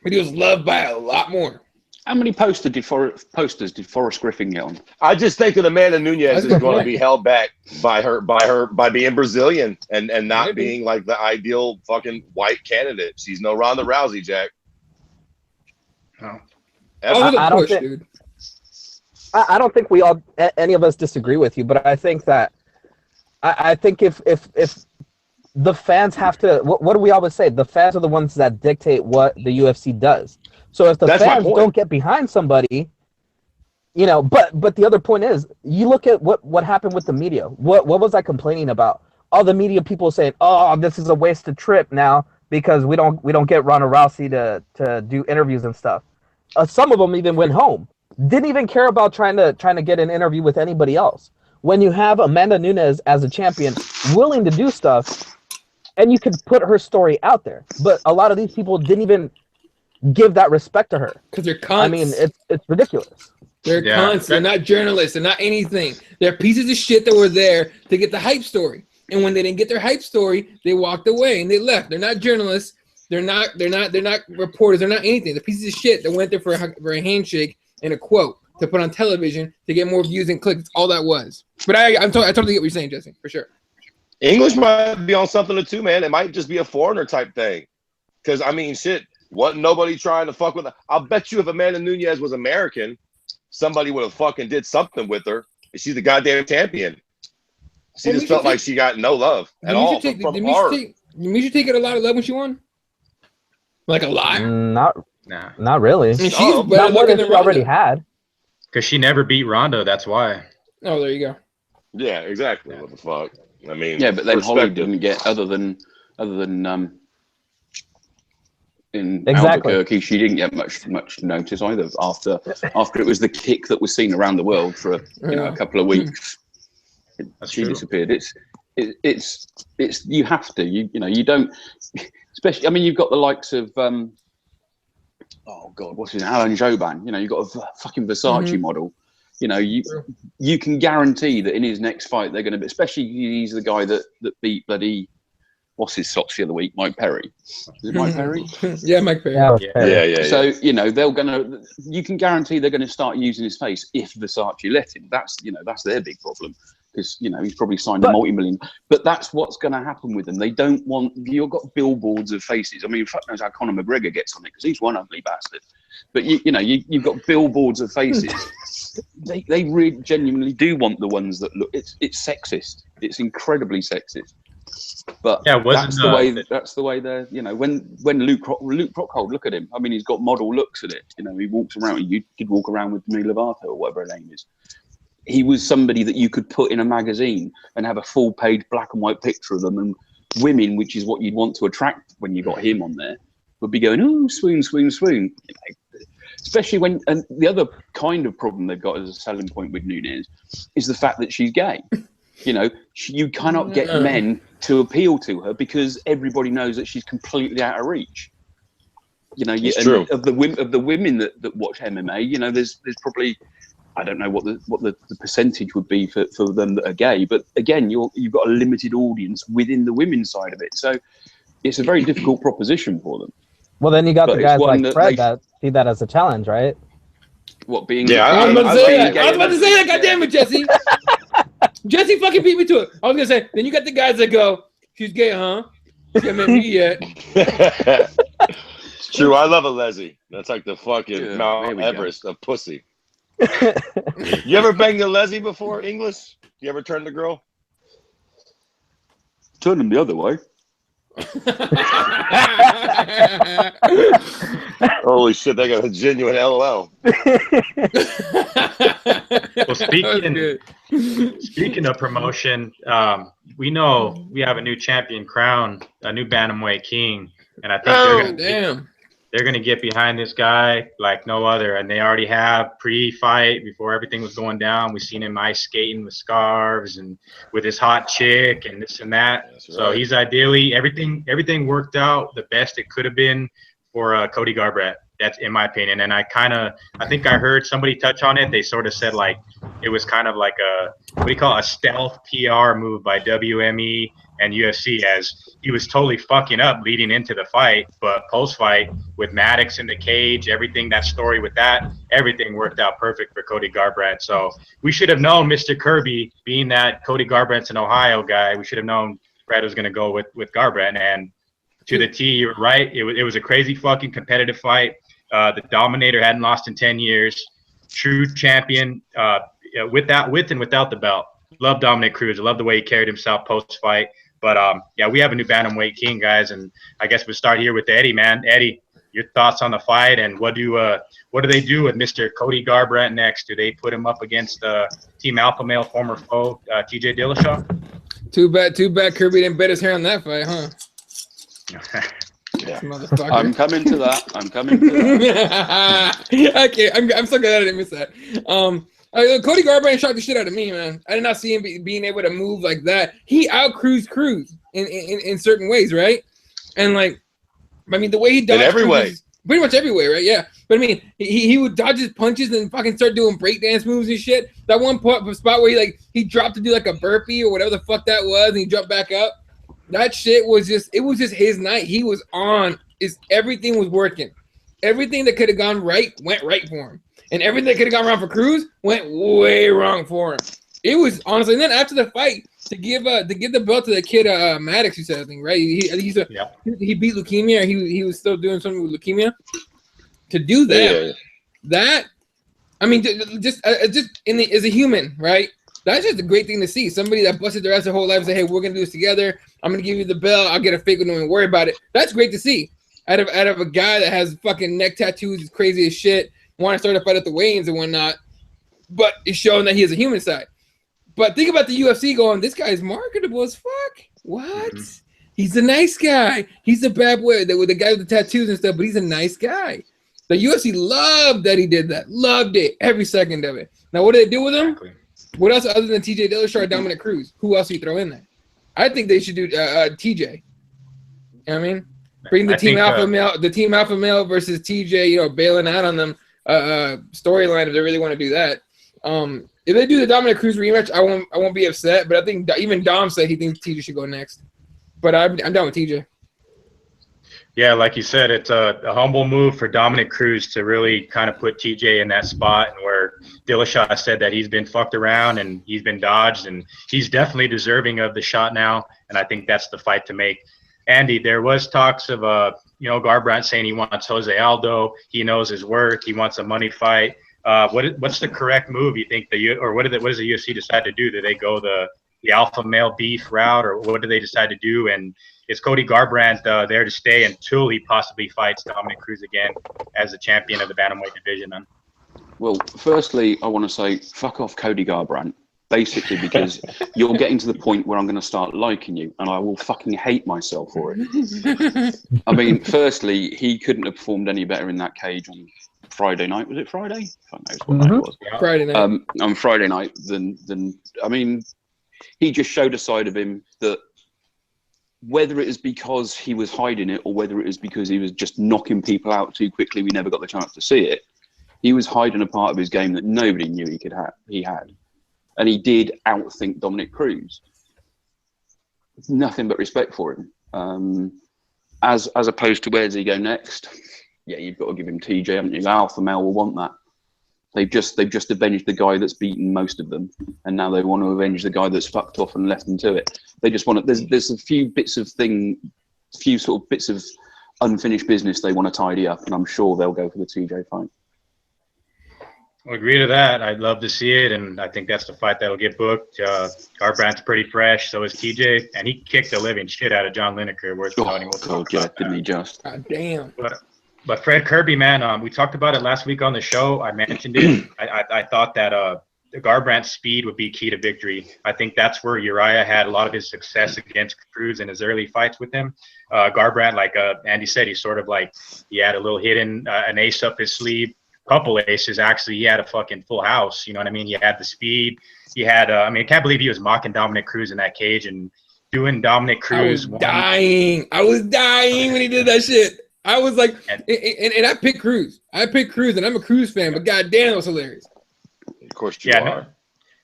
but he was loved by a lot more. How many posters did Forrest Griffin get on? I just think that Amanda Nunes is going to be held back by being Brazilian and not being like the ideal fucking white candidate. She's no Ronda Rousey, Jack. No. I don't think we all, any of us, disagree with you, but I think that I think if the fans have to, what do we always say? The fans are the ones that dictate what the UFC does. So if the fans don't get behind somebody, but the other point is, you look at what happened with the media. What was I complaining about? All the media people saying, "Oh, this is a wasted trip now because we don't get Ronda Rousey to do interviews and stuff." Some of them even went home. Didn't even care about trying to get an interview with anybody else. When you have Amanda Nunes as a champion willing to do stuff, and you could put her story out there, but a lot of these people didn't even give that respect to her because they're cunts. I mean, it's ridiculous. They're cunts. They're not journalists. They're not anything. They're pieces of shit that were there to get the hype story. And when they didn't get their hype story, they walked away and they left. They're not journalists. They're not reporters. They're not anything. The pieces of shit that went there for a handshake and a quote to put on television to get more views and clicks. That's all that was. But I totally get what you're saying, Jesse, for sure. English might be on something or two, man. It might just be a foreigner type thing. Because I mean, shit. Wasn't nobody trying to fuck with her. I'll bet you if Amanda Nunes was American, somebody would have fucking did something with her. She's the goddamn champion. She just felt like she got no love at all from her. Did Misha take it a lot of love when she won? Like a lot? Not really. And she's not more than she already had. Because she never beat Ronda, that's why. Oh, there you go. Yeah, exactly. What the fuck? I mean, yeah, but then Holly didn't get other than in Albuquerque, she didn't get much notice either. After it was the kick that was seen around the world for a couple of weeks, she disappeared. It's you have to you don't, especially. I mean, you've got the likes of oh god, what's his name? Alan Joban. You've got a fucking Versace model. You can guarantee that in his next fight they're going to be. Especially he's the guy that beat bloody. What's his socks the other week? Mike Perry. Is it Mike Perry? Yeah, Mike Perry. Yeah. So you can guarantee they're gonna start using his face if Versace let him. That's their big problem because he's probably signed a multi-million. But that's what's gonna happen with them. They don't want. You've got billboards of faces. I mean, fuck knows how Conor McGregor gets on it because he's one ugly bastard. But you've got billboards of faces. they really genuinely do want the ones that look. It's sexist. It's incredibly sexist. But that's the way they're, when Luke Rockhold, look at him. I mean, he's got model looks at it. He walks around. You could walk around with Demi Lovato or whatever her name is. He was somebody that you could put in a magazine and have a full page black and white picture of them, and women, which is what you'd want to attract when you got him on there, would be going, oh, swoon, swoon, swoon. Especially when, and the other kind of problem they've got as a selling point with Nunes is the fact that she's gay. You cannot get men to appeal to her because everybody knows that she's completely out of reach. True. Of the women that watch MMA, there's probably, I don't know what the percentage would be for them that are gay, but again, you've got a limited audience within the women's side of it, so it's a very difficult proposition for them. Well, then you got But the it's guys one like that Fred they- that see that as a challenge, right? What being? Yeah, I was about to say that. gay I was about to say that. and- God damn it, Jesse. Jesse fucking beat me to it. I was gonna say. Then you got the guys that go, "She's gay, huh? She haven't met me yet." It's true. I love a Leslie. That's like the fucking Yeah, Mount there we Everest of pussy. You ever banged a Leslie before, English? You ever turned a girl? Turn them the other way. Holy shit, they got a genuine LOL. Well, speaking of promotion, we know we have a new champion crown, a new Bantamweight king, and I think they're gonna get behind this guy like no other. And they already have pre-fight before everything was going down. We've seen him ice skating with scarves and with his hot chick and this and that. That's So right. he's ideally everything worked out the best it could have been for Cody Garbrandt. That's in my opinion. And I think I heard somebody touch on it. They sort of said like it was kind of like a stealth PR move by WME and UFC, as he was totally fucking up leading into the fight, but post-fight with Maddox in the cage, everything, that story with that, everything worked out perfect for Cody Garbrandt. So we should have known, Mr. Kirby, being that Cody Garbrandt's an Ohio guy, we should have known Fred was going to go with Garbrandt. And to the T, you were right. It was a crazy fucking competitive fight. The Dominator hadn't lost in 10 years. True champion with and without the belt. Love Dominic Cruz. I love the way he carried himself post-fight. But, yeah, we have a new Bantamweight king, guys. And I guess we'll start here with Eddie, man. Eddie, your thoughts on the fight, and what do they do with Mr. Cody Garbrandt next? Do they put him up against Team Alpha Male former foe, TJ Dillashaw? Too bad Kirby didn't bet his hair on that fight, huh? Yeah. Motherfucker. I'm coming to that. Okay, I'm so glad I didn't miss that. Cody Garbrandt shocked the shit out of me, man. I did not see him being able to move like that. He out-cruised Cruz in certain ways, right? And like, I mean, the way he dodged In every way. pretty much everywhere, right? Yeah, but I mean, he would dodge his punches and fucking start doing breakdance moves and shit. That one spot where he dropped to do like a burpee or whatever the fuck that was, and he jumped back up. That shit was just his night. He was on. Everything was working. Everything that could have gone right went right for him. And everything that could have gone wrong for Cruz went way wrong for him. It was honestly. And then after the fight, to give the belt to the kid Maddox, you said, I think, right? He beat leukemia. Or he was still doing something with leukemia. To do that, I mean, just as a human, right? That's just a great thing to see. Somebody that busted their ass their whole life and say, "Hey, we're gonna do this together. I'm gonna give you the belt. I'll get a fake one. Don't even worry about it." That's great to see. Out of a guy that has fucking neck tattoos, is crazy as shit, want to start a fight at the weigh-ins and whatnot, but it's showing that he has a human side. But think about the UFC going, this guy is marketable as fuck. What? Mm-hmm. He's a nice guy. He's a bad boy with the guy with the tattoos and stuff, but he's a nice guy. The UFC loved that he did that. Loved it. Every second of it. Now, what did they do with him? Exactly. What else other than TJ Dillashaw or Dominic Cruz? Who else do you throw in there? I think they should do TJ. You know what I mean? Bring the team alpha male versus TJ, bailing out on them storyline if they really want to do that. If they do the Dominic Cruz rematch, I won't be upset. But I think even Dom said he thinks TJ should go next. But I'm down with TJ. Yeah, like you said, it's a humble move for Dominic Cruz to really kind of put TJ in that spot, and where Dillashaw said that he's been fucked around and he's been dodged, and he's definitely deserving of the shot now. And I think that's the fight to make. Andy, there was talks of Garbrandt saying he wants Jose Aldo. He knows his worth. He wants a money fight. What's the correct move you think what does the UFC decide to do? Do they go the alpha male beef route, or what do they decide to do? And is Cody Garbrandt there to stay until he possibly fights Dominic Cruz again as the champion of the Bantamweight division? Then? Well, firstly, I want to say fuck off Cody Garbrandt, basically because you're getting to the point where I'm going to start liking you, and I will fucking hate myself for it. I mean, firstly, he couldn't have performed any better in that cage on Friday night. Was it Friday? I don't know what night it was. Yeah. Friday night. On Friday night, I mean, he just showed a side of him that, whether it is because he was hiding it or whether it is because he was just knocking people out too quickly, we never got the chance to see it. He was hiding a part of his game that nobody knew he had. And he did outthink Dominic Cruz. Nothing but respect for him. as opposed to where does he go next? Yeah, you've got to give him TJ, haven't you? Alpha male will want that. They've just avenged the guy that's beaten most of them, and now they want to avenge the guy that's fucked off and left them to it. They just want to. There's a few sort of bits of unfinished business they want to tidy up, and I'm sure they'll go for the TJ fight. I agree to that. I'd love to see it, and I think that's the fight that'll get booked. Garbrandt's pretty fresh, so is TJ, and he kicked the living shit out of John Lineker. Didn't he just? God damn. But Fred Kirby, man, we talked about it last week on the show. I mentioned it. I thought that Garbrandt's speed would be key to victory. I think that's where Uriah had a lot of his success against Cruz in his early fights with him. Garbrandt, like Andy said, he's sort of like he had a little hidden an ace up his sleeve. Couple aces, actually. He had a fucking full house. You know what I mean? He had the speed. He had, I can't believe he was mocking Dominic Cruz in that cage and doing Dominic Cruz. I was dying when he did that shit. I was like, and I picked Cruz. And I'm a Cruz fan, but goddamn, it was hilarious. Of course you are.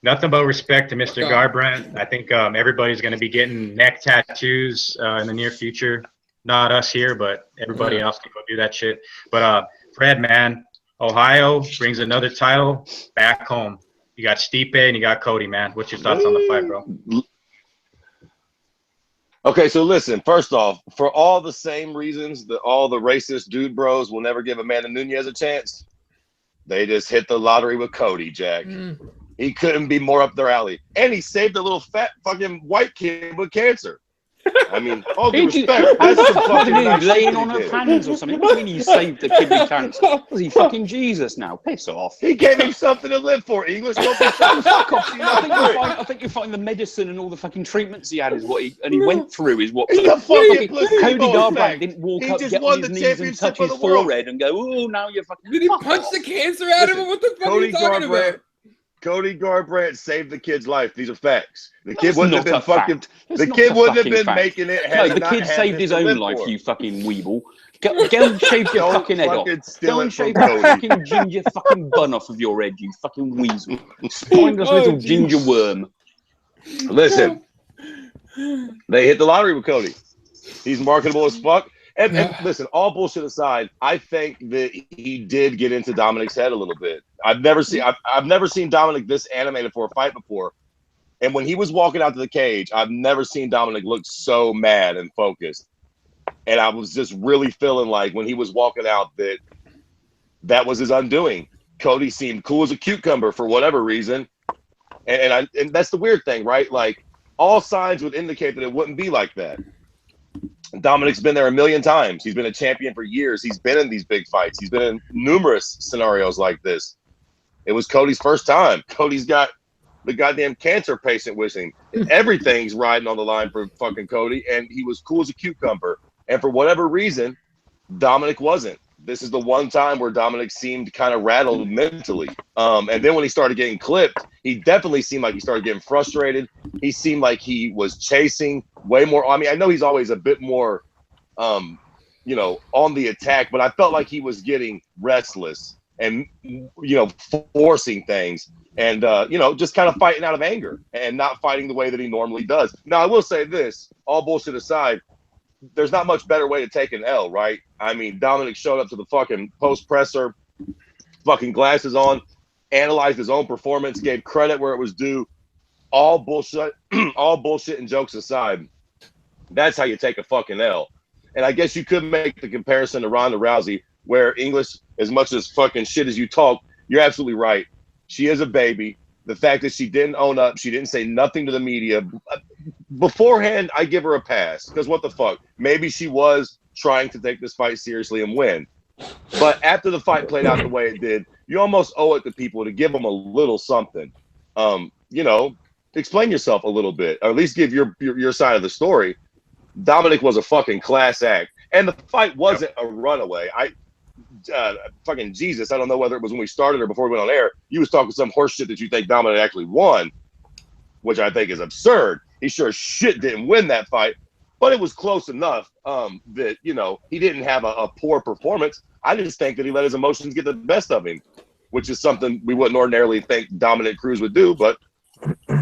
Nothing but respect to Mr. Garbrandt. I think everybody's going to be getting neck tattoos in the near future. Not us here, but everybody else can go do that shit. But Fred, man, Ohio brings another title back home. You got Stipe and you got Cody, man. What's your thoughts on the fight, bro? Okay, so listen, first off, for all the same reasons that all the racist dude bros will never give Amanda Nunes a chance, they just hit the lottery with Cody, Jack. He couldn't be more up their alley. And he saved a little fat fucking white kid with cancer. I mean, all due respect, that's some fucking nice laying on her hands or something. What do you mean he saved the kid with cancer? Was he fucking Jesus now? Piss off. He gave him something to live for. English, don't be fuck off. I think you'll find the medicine and all the fucking treatments he had he went through is what. He's a fucking Cody Garbrandt didn't walk up, get on his knees and touch his forehead and go, oh, now you're fucking. Did he punch the cancer out of him? What the fuck are you talking about? Cody Garbrandt saved the kid's life. These are facts. The kid wouldn't have been fucking. The kid wouldn't have been making it. No, the kid saved his own life. You fucking weeble. Go and shave your fucking head off. Go and shave that fucking ginger fucking bun off of your head. You fucking weasel. Spineless little ginger worm. Listen, they hit the lottery with Cody. He's marketable as fuck. And listen, all bullshit aside, I think that he did get into Dominic's head a little bit. I've never seen Dominic this animated for a fight before. And when he was walking out to the cage, I've never seen Dominic look so mad and focused. And I was just really feeling like when he was walking out that was his undoing. Cody seemed cool as a cucumber for whatever reason. And that's the weird thing, right? Like all signs would indicate that it wouldn't be like that. Dominic's been there a million times. He's been a champion for years. He's been in these big fights. He's been in numerous scenarios like this. It was Cody's first time. Cody's got the goddamn cancer patient with him. Everything's riding on the line for fucking Cody, and he was cool as a cucumber. And for whatever reason, Dominic wasn't. This is the one time where Dominic seemed kind of rattled mentally. And then when he started getting clipped, he definitely seemed like he started getting frustrated. He seemed like he was chasing way more. I mean, I know he's always a bit more, on the attack, but I felt like he was getting restless and, forcing things and, just kind of fighting out of anger and not fighting the way that he normally does. Now, I will say this, all bullshit aside, there's not much better way to take an L, right? I mean, Dominic showed up to the fucking post presser, fucking glasses on, analyzed his own performance, gave credit where it was due. All bullshit and jokes aside, that's how you take a fucking L. And I guess you could make the comparison to Ronda Rousey, where English, as much as fucking shit as you talk, you're absolutely right. She is a baby. The fact that she didn't own up, she didn't say nothing to the media. Beforehand, I give her a pass, because what the fuck? Maybe she was trying to take this fight seriously and win. But after the fight played out the way it did, you almost owe it to people to give them a little something. Explain yourself a little bit, or at least give your side of the story. Dominic was a fucking class act, and the fight wasn't a runaway. Fucking Jesus, I don't know whether it was when we started or before we went on air. You was talking some horse shit that you think Dominic actually won, which I think is absurd. He sure as shit didn't win that fight, but it was close enough that, he didn't have a poor performance. I just think that he let his emotions get the best of him, which is something we wouldn't ordinarily think Dominic Cruz would do, but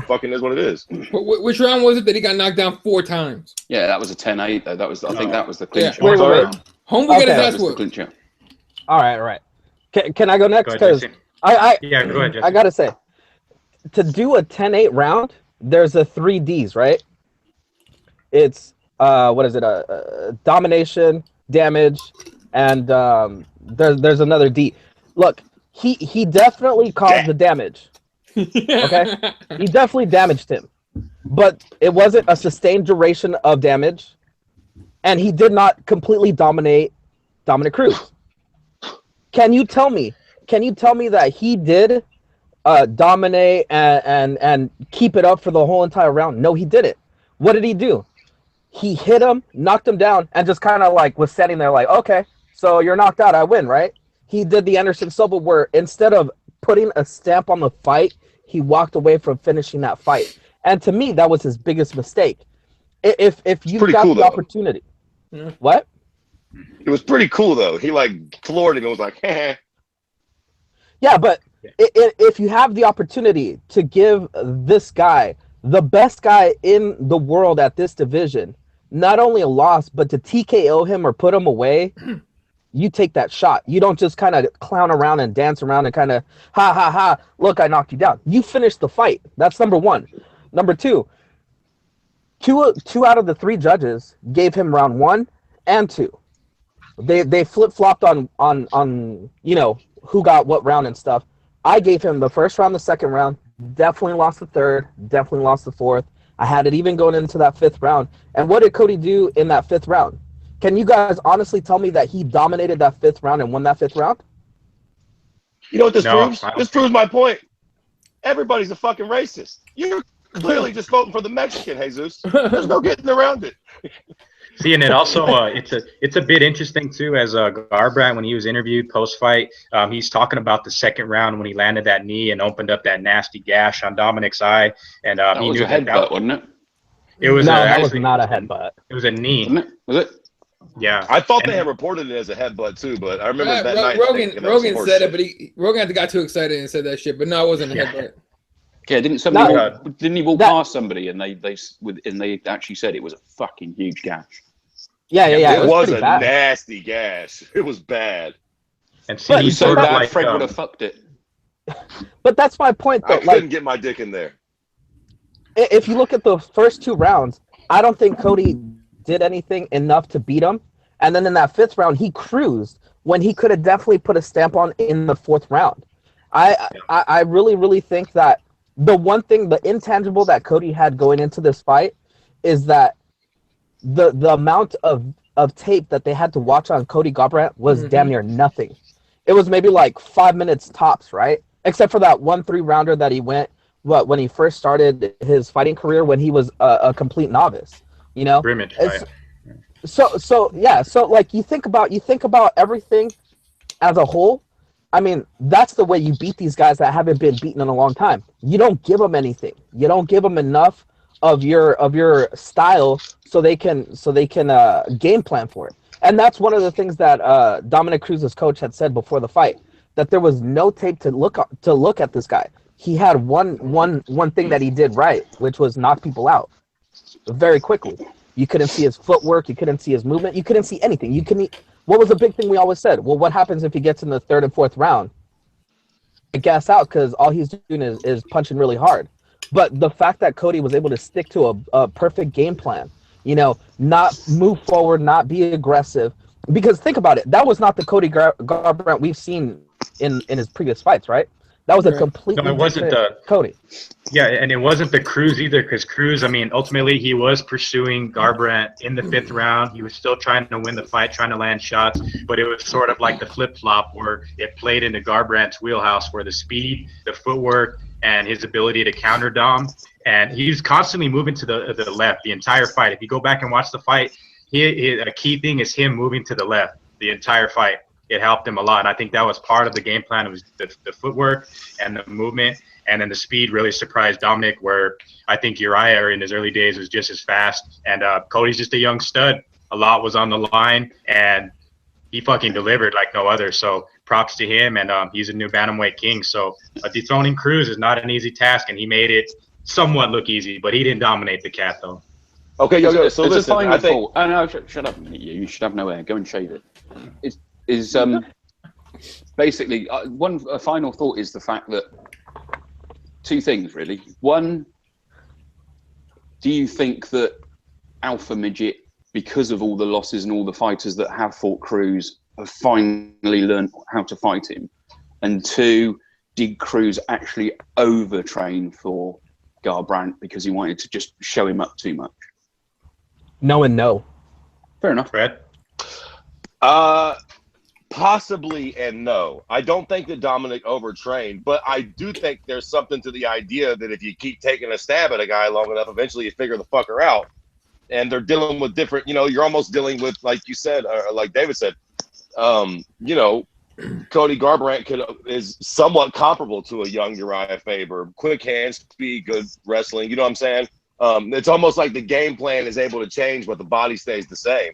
fucking is what it is. Which round was it that he got knocked down 4 times? Yeah, that was a 10-8 though. That was I think that was the clincher. Wait. Homeboy got his Okay. ass That was the whooped. clincher. All right. Can I go next? Go ahead, Because Jesse. yeah, go ahead, Jesse. I gotta say, to do a 10-8 round, there's a 3 Ds, right? It's what is it? Domination, damage, and there's another D. Look, he definitely caused the damage. Okay, he definitely damaged him, but it wasn't a sustained duration of damage, and he did not completely dominate Cruz. Can you tell me that he did dominate and keep it up for the whole entire round? No, he didn't. What did he do? He hit him, knocked him down, and just kind of like was standing there like, okay, so you're knocked out, I win, right? He did the Anderson Silva where instead of putting a stamp on the fight, he walked away from finishing that fight. And to me, that was his biggest mistake. If you got cool, the though. opportunity. What? It was pretty cool though. He like floored him and was like, heh. Yeah, but if you have the opportunity to give this guy, the best guy in the world at this division, not only a loss, but to TKO him or put him away, you take that shot. You don't just kind of clown around and dance around and kind of, ha, look, I knocked you down. You finished the fight. That's number one. Number two out of the 3 judges gave him round 1 and 2. They flip-flopped on who got what round and stuff. I gave him the first round, the second round, definitely lost the third, definitely lost the fourth. I had it even going into that 5th round. And what did Cody do in that 5th round? Can you guys honestly tell me that he dominated that 5th round and won that 5th round? You know what this proves? I don't This proves my point. Everybody's a fucking racist. You're clearly just voting for the Mexican, Jesus. There's no getting around it. See, and it also it's a bit interesting too, as Garbrandt, when he was interviewed post-fight, he's talking about the 2nd round when he landed that knee and opened up that nasty gash on Dominic's eye, and That he was knew a headbutt, wasn't it? It was that was not a headbutt. It was a knee. Wasn't it? Was it? Yeah, I thought they had reported it as a headbutt too, but I remember that night. Rogan said it, but Rogan got too excited and said that shit. But no, it wasn't a headbutt. Yeah, didn't he walk past somebody and they actually said it was a fucking huge gash? Yeah. It was a bad. nasty gash. It was bad. and see, But he's So sort of bad, like Fred would have fucked it. But that's my point, though. I couldn't get my dick in there. If you look at the first 2 rounds, I don't think Cody did anything enough to beat him. And then in that 5th round, he cruised when he could have definitely put a stamp on in the 4th round. I really, really think that the one thing, the intangible that Cody had going into this fight is that the amount of tape that they had to watch on Cody Garbrandt was damn near nothing. It was maybe like 5 minutes tops, right? Except for that 1 3-rounder that he went when he first started his fighting career when he was a complete novice, you know? scrimmage. So like you think about everything as a whole. I mean, that's the way you beat these guys that haven't been beaten in a long time. You don't give them anything. You don't give them enough of your style so they can game plan for it. And that's one of the things that Dominic Cruz's coach had said before the fight, that there was no tape to look at this guy. He had one thing that he did right, which was knock people out very quickly. You couldn't see his footwork. You couldn't see his movement. You couldn't see anything. What was the big thing we always said? Well, what happens if he gets in the 3rd and 4th round? It gas out because all he's doing is punching really hard. But the fact that Cody was able to stick to a perfect game plan, not move forward, not be aggressive. Because think about it, that was not the Cody Garbrandt we've seen in his previous fights, right? That was a completely different Cody. Yeah, and it wasn't the Cruz either, because Cruz, I mean, ultimately he was pursuing Garbrandt in the 5th round. He was still trying to win the fight, trying to land shots, but it was sort of like the flip-flop where it played into Garbrandt's wheelhouse, where the speed, the footwork, and his ability to counter Dom, and he was constantly moving to the left the entire fight. If you go back and watch the fight, a key thing is him moving to the left the entire fight. It helped him a lot, and I think that was part of the game plan. It was the footwork and the movement, and then the speed really surprised Dominic, where I think Uriah in his early days was just as fast, and Cody's just a young stud. A lot was on the line, and he fucking delivered like no other. So props to him, and he's a new Bantamweight king. So dethroning Cruz is not an easy task, and he made it somewhat look easy, but he didn't dominate the cat though. Okay, yo, so It's listen, a final I think thought. Oh, no, shut up a minute. You should have no hair. Go and shave it. Basically, a final thought is the fact that two things, really. One, do you think that Alpha Midget, because of all the losses and all the fighters that have fought Cruz, have finally learned how to fight him? And two, did Cruz actually overtrain for Garbrandt because he wanted to just show him up too much? No and no. Fair enough. Fred? possibly and no. I don't think that Dominic overtrained, but I do think there's something to the idea that if you keep taking a stab at a guy long enough, eventually you figure the fucker out. And they're dealing with different, you're almost dealing with, like you said, or like David said, Cody Garbrandt is somewhat comparable to a young Uriah Faber. Quick hand speed, good wrestling. You know what I'm saying? It's almost like the game plan is able to change, but the body stays the same.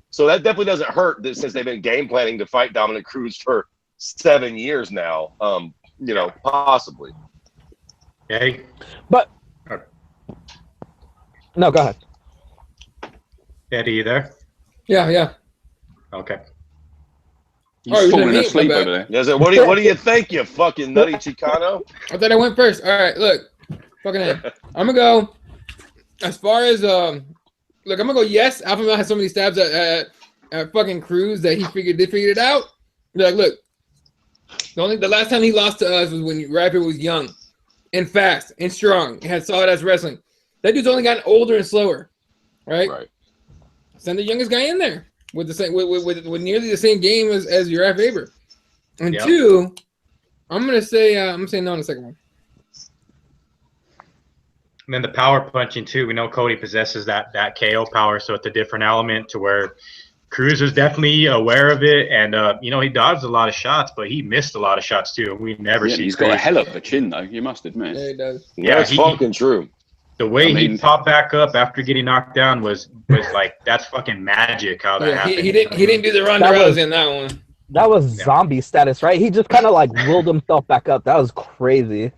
So that definitely doesn't hurt that since they've been game planning to fight Dominic Cruz for 7 years now, possibly. Okay. But no, go ahead. Eddie, you there? Yeah. Okay. You're falling asleep over there. Yes, sir. What do you think, you fucking nutty Chicano? I thought I went first. All right, look. Fucking head. I'm gonna go as far as I'm gonna go yes. Alpha Male had so many stabs at fucking Cruz that they figured it out. They're like, look, the last time he lost to us was when Rapper was young and fast and strong. He had solid ass wrestling. That dude's only gotten older and slower. Right. Send the youngest guy in there with the same with nearly the same game as Uriah Faber. And two, I'm gonna say no on the second one. And then the power punching too. We know Cody possesses that KO power, so it's a different element to where Cruz was definitely aware of it, and he dodged a lot of shots, but he missed a lot of shots too. We never see. He's got a hell of a chin, though. You must admit. Yeah, he does. Yeah, it's fucking true. The way he popped back up after getting knocked down was like that's fucking magic. How that happened. He didn't do the Ronda Rousey in that one. That was zombie status, right? He just kind of like willed himself back up. That was crazy.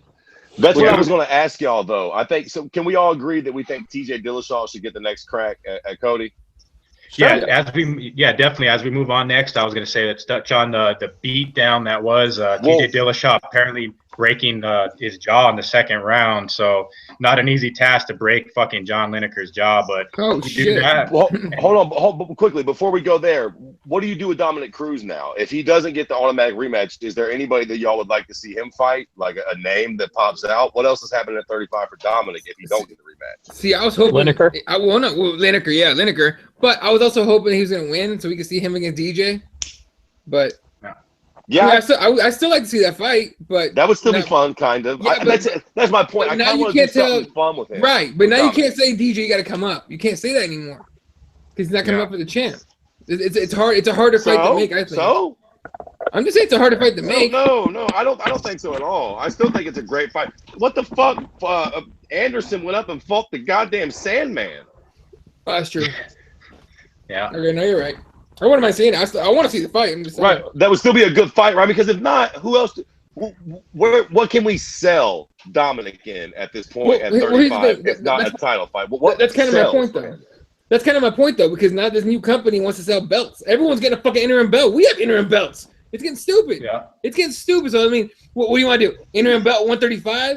That's what I was going to ask y'all, though. I think so. Can we all agree that we think TJ Dillashaw should get the next crack at Cody? Yeah, definitely. As we move on next, I was going to say let's touch on the beat down that was TJ Dillashaw apparently breaking his jaw in the second round. So not an easy task to break fucking John Lineker's jaw, but shit. Well, hold on quickly before we go there. What do you do with Dominic Cruz now? If he doesn't get the automatic rematch, is there anybody that y'all would like to see him fight? Like a name that pops out? What else is happening at 35 for Dominic if he don't get the rematch? See, I was hoping Lineker. Lineker. But I was also hoping he was going to win so we could see him against DJ. But I still like to see that fight, but that would still be fun, kind of. Yeah, that's my point. I kind of want to do something fun with him. Right, but now you can't say DJ, you got to come up. You can't say that anymore because he's not coming up for the champ. It's hard. It's a harder fight to make. I think. So I'm just saying it's a harder fight to make. No, I don't think so at all. I still think it's a great fight. What the fuck? Anderson went up and fought the goddamn Sandman. Oh, that's true. Yeah. Okay, no, you're right. Or what am I saying? I want to see the fight. I'm just saying. Right. That would still be a good fight, right? Because if not, who else? What can we sell Dominic in at this point at 35? It's not a title fight. That's kind of my point, though. That's kind of my point, though, because now this new company wants to sell belts. Everyone's getting a fucking interim belt. We have interim belts. It's getting stupid. Yeah. It's getting stupid. So, I mean, what do you want to do? Interim belt 135?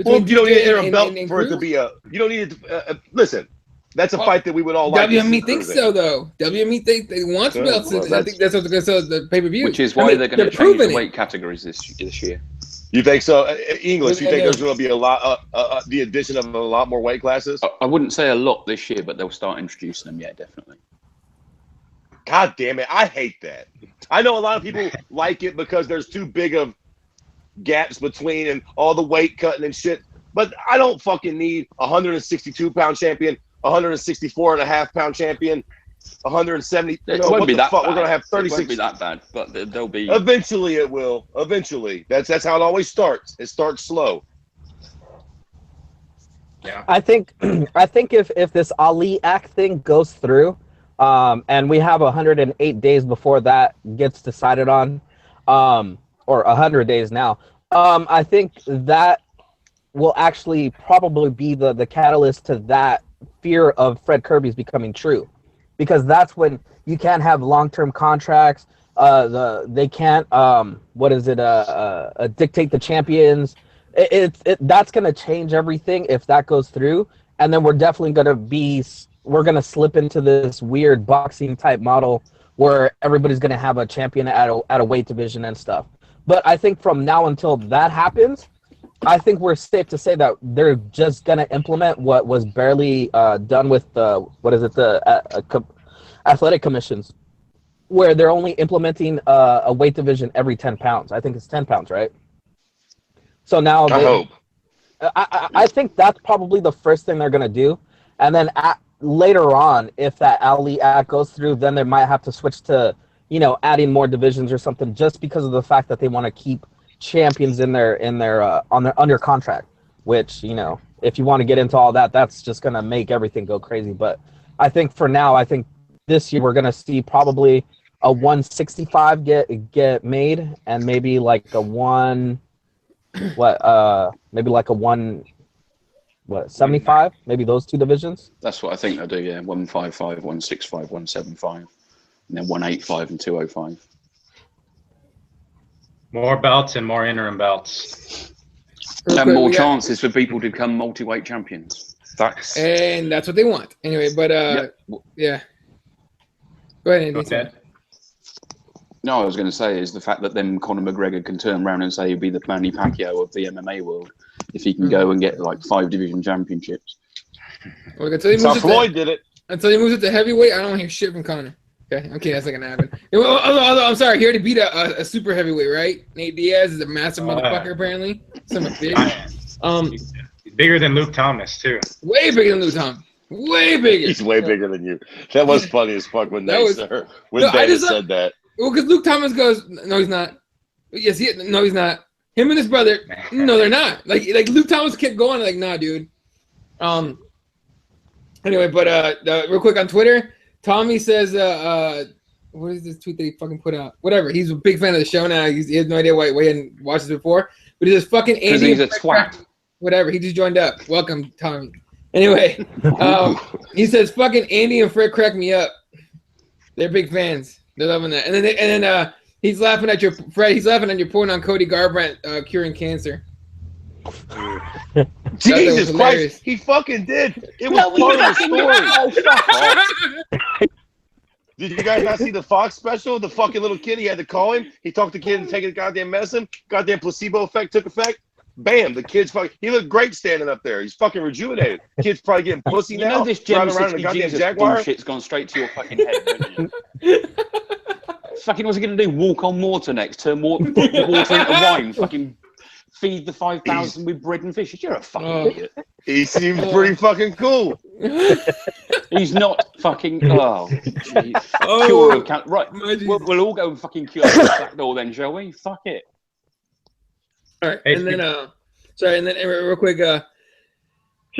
Well, you don't need an interim belt for it to be you don't need it. Listen. That's a fight that we would all like. WME thinks so, though. WME they want belts. I think that's what's going to sell the pay-per-view. Which is why they're going to change the weight categories this year. You think so? English, you think there's going to be a lot, the addition of a lot more weight classes? I wouldn't say a lot this year, but they'll start introducing them, definitely. God damn it. I hate that. I know a lot of people like it because there's too big of gaps between and all the weight cutting and shit. But I don't fucking need a 162-pound champion, 164.5-pound champion, 170. It won't be that bad. We're gonna have 36. It won't be that bad, but there'll be. Eventually, it will. Eventually, that's how it always starts. It starts slow. Yeah. I think if this Ali Act thing goes through, and we have 108 days before that gets decided on, or 100 days now, I think that will actually probably be the catalyst to that fear of Fred Kirby's becoming true, because that's when you can't have long-term contracts. They can't dictate the champions. That's going to change everything if that goes through, and then we're definitely going to slip into this weird boxing type model where everybody's going to have a champion at a weight division and stuff. But I think from now until that happens, I think we're safe to say that they're just going to implement what was barely done with the athletic commissions, where they're only implementing a weight division every 10 pounds. I think it's 10 pounds, right? So now I hope. I think that's probably the first thing they're going to do. And then later on, if that Ali Act goes through, then they might have to switch to, adding more divisions or something, just because of the fact that they want to keep champions under contract, which, if you want to get into all that, that's just going to make everything go crazy. But I think for now, this year we're going to see probably a 165 get made, and maybe like a 75, maybe those two divisions. That's what I think they'll do, yeah. 155, 165, 175, and then 185 and 205. More belts and more interim belts. And more chances for people to become multi-weight champions. And that's what they want. Anyway, but yeah. Go ahead, Andy. Okay. No, I was going to say is the fact that then Conor McGregor can turn around and say he'll be the Manny Pacquiao of the MMA world if he can go and get like 5 division championships. Well, until he moves it to heavyweight, I don't want to hear shit from Conor. Okay, that's not gonna happen. Although, I'm sorry, he already beat a super heavyweight, right? Nate Diaz is a massive motherfucker, apparently. Something big. He's bigger than Luke Thomas too. Way bigger than Luke Thomas. Way bigger. He's way bigger than you. That was funny as fuck when David said that. Well, because Luke Thomas goes, no, he's not. Yes, no, he's not. Him and his brother, no, they're not. Like Luke Thomas kept going, like, nah, dude. Anyway, but real quick on Twitter, Tommy says, what is this tweet that he fucking put out? Whatever. He's a big fan of the show now. He has no idea why he hadn't watched this before. But he says, fucking Andy. He's a twat. Whatever. He just joined up. Welcome, Tommy. Anyway, he says, fucking Andy and Fred crack me up. They're big fans. They're loving that. And then he's laughing at your Fred. He's laughing at your point on Cody Garbrandt curing cancer. Jesus Christ, he fucking did. It was part of the story. Did you guys not see the Fox special? The fucking little kid, he had to call him. He talked to the kid and take his goddamn medicine. Goddamn placebo effect took effect. Bam, the kid's fucking. He looked great standing up there. He's fucking rejuvenated. Kid's probably getting pussy now. You know this Gem 60 Jesus Jaguar bullshit's gone straight to your fucking head, don't you? Fucking what's he going to do? Walk on water next? Turn water into wine? Fucking feed the 5,000 with bread and fish? You're a fucking idiot. He seems pretty fucking cool. He's not fucking. Oh, jeez. Cure of right. We'll all go and fucking cure the back door then, shall we? Fuck it. All right, and then real quick, shout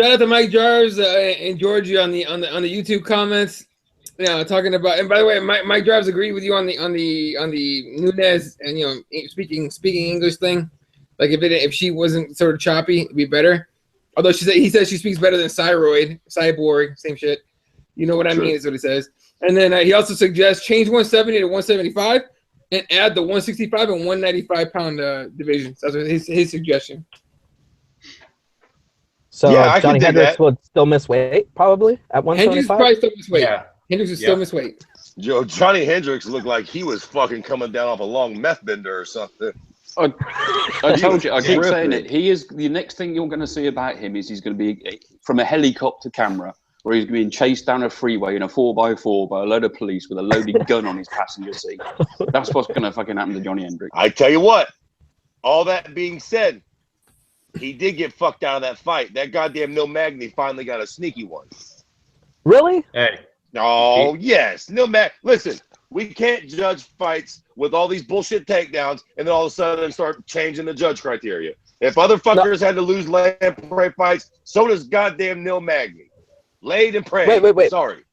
out to Mike Jarves and Georgie on the YouTube comments. Yeah, talking about, and by the way, Mike Jarves agreed with you on the Nunes and speaking English thing. Like if she wasn't sort of choppy, it'd be better. Although he says she speaks better than Cyborg, same shit. You know what I mean? Is what he says. And then he also suggests change 170 to 175. And add the 165 and 195 pound divisions. That's his suggestion. So yeah, Johnny Hendricks would still miss weight, probably at 175. Hendricks probably still miss weight. Yeah. Hendricks would still miss weight. Johnny Hendricks looked like he was fucking coming down off a long meth bender or something. I told you, I keep saying it. He is the next thing you're going to see about him is he's going to be from a helicopter camera. Where he's being chased down a freeway in a 4x4 by a load of police with a loaded gun on his passenger seat. That's what's going to fucking happen to Johnny Hendricks. I tell you what, all that being said, he did get fucked out of that fight. That goddamn Neil Magny finally got a sneaky one. Really? Hey. Oh, yes. Listen, we can't judge fights with all these bullshit takedowns and then all of a sudden start changing the judge criteria. If other fuckers had to lose lay and pray fights, so does goddamn Neil Magny. Laid and prayed. Wait. Sorry.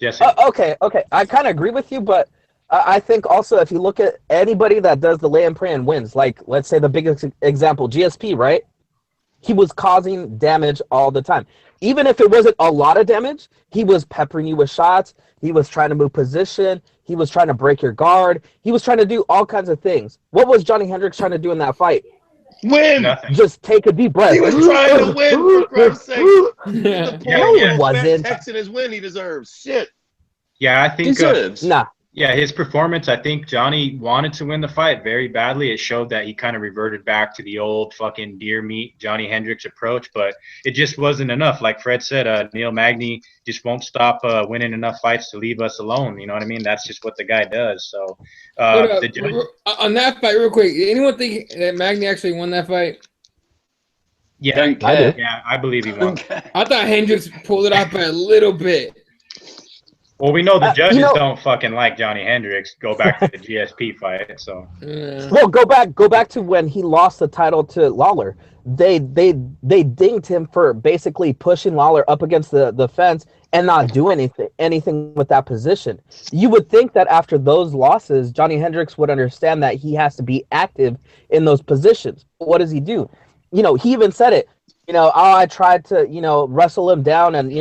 Jesse. Okay. I kind of agree with you, but I think also if you look at anybody that does the lay and pray and wins, like let's say the biggest example, GSP, right? He was causing damage all the time. Even if it wasn't a lot of damage, he was peppering you with shots. He was trying to move position. He was trying to break your guard. He was trying to do all kinds of things. What was Johnny Hendricks trying to do in that fight? Win. Nothing. Just take a deep breath. He was trying to win, for Christ's sake. Yeah. The Yeah, poor yeah. old Wasn't. Matt Texan his win he deserves. Shit. Yeah, I think Deserves. Nah. yeah, his performance, I think Johnny wanted to win the fight very badly. It showed that he kind of reverted back to the old fucking deer meat Johnny Hendricks approach, but it just wasn't enough. Like Fred said, Neil Magny just won't stop winning enough fights to leave us alone. You know what I mean? That's just what the guy does. So the judge, On that fight, real quick, anyone think that Magny actually won that fight? yeah, Don't care. yeah, I believe he won. I thought Hendricks pulled it off by a little bit. Well, we know the judges you know- don't fucking like Johnny Hendricks. Go back to the GSP fight. So Yeah. Well, go back to when he lost the title to Lawler. They dinged him for basically pushing Lawler up against the fence and not do anything with that position. You would think that after those losses, Johnny Hendricks would understand that he has to be active in those positions. What does he do? You know, he even said it. You know, I tried to, wrestle him down, and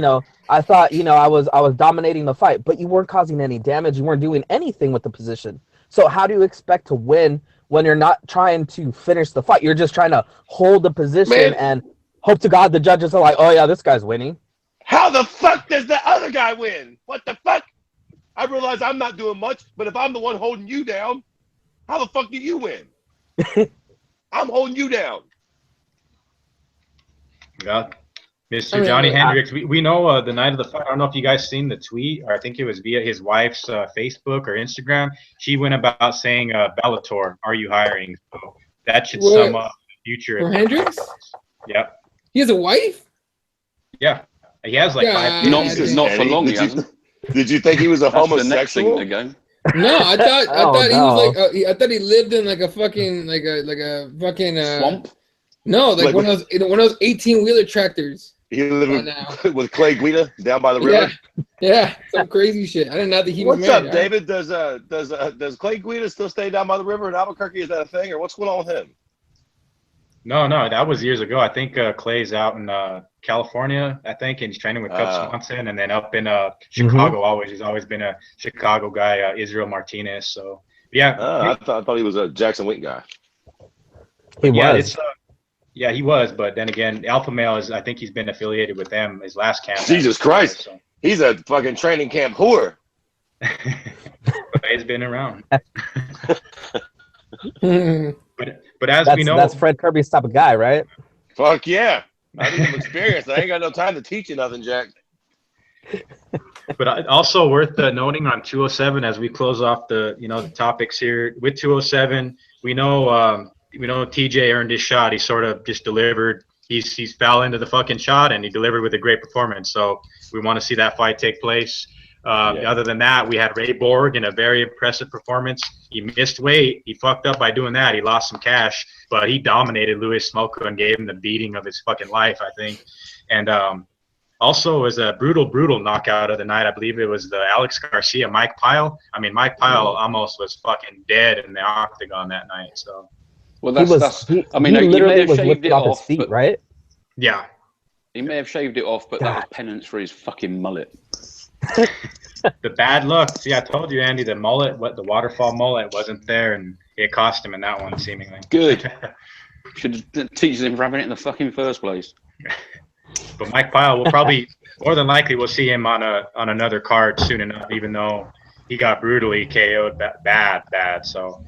I thought, I was dominating the fight, but you weren't causing any damage. You weren't doing anything with the position. So how do you expect to win when you're not trying to finish the fight? You're just trying to hold the position and hope to God the judges are like, oh yeah, this guy's winning. How the fuck does the other guy win? What the fuck? I realize I'm not doing much, but if I'm the one holding you down, how the fuck do you win? I'm holding you down. yeah, Mr. Johnny Hendricks. We know the night of the fight. I don't know if you guys seen the tweet, or I think it was via his wife's Facebook or Instagram. She went about saying, "Bellator, are you hiring?" So that should sum up the future. For Hendricks? Yep. He has a wife? Yeah. He has like Yeah, five. Not for long, he Did hasn't. you think he was a That's the next thing homosexual? to go. No, I thought Oh, he no. was like I thought he lived in like a fucking like a fucking Swamp? No, like Like one of those 18-wheeler tractors. He lived Right now. with Clay Guida down by the river. Yeah, some crazy shit. I didn't know that he was What's married. up, David? Does Clay Guida still stay down by the river in Albuquerque? Is that a thing, or what's going on with him? No, that was years ago. I think Clay's out in California, I think, and he's training with Cub Swanson, and then up in Chicago. He's always been a Chicago guy, Israel Martinez. So yeah, I thought he was a Jackson Wink guy. He yeah, was. yeah, he was. But then again, Alpha Male is. I think he's been affiliated with them. His last camp. Jesus Christ, So. he's a fucking training camp whore. But he's been around. Yeah. But as we know, That's Fred Kirby's type of guy, right? Fuck yeah, I need some experience. I ain't got no time to teach you nothing, Jack. But also worth noting on 207 as we close off the topics here with 207, we know TJ earned his shot. He sort of just delivered. He's fell into the fucking shot and he delivered with a great performance. So we want to see that fight take place. Other than that, we had Ray Borg in a very impressive performance. He missed weight. He fucked up by doing that. He lost some cash, but he dominated Luis Smolka and gave him the beating of his fucking life, I think. And also was a brutal knockout of the night. I believe it was the Alex Garcia, Mike Pyle. I mean, Mike Pyle almost was fucking dead in the octagon that night. So, Well, He literally was lifted off his feet, right? yeah. He may have shaved it off, but that was penance for his fucking mullet. The bad luck. See, I told you, Andy, the waterfall mullet wasn't there, and it cost him in that one, seemingly. Good. Should have teach him for having it in the fucking first place. But Mike Pyle will probably, more than likely, we'll see him on another card soon enough, even though he got brutally KO'd bad. So,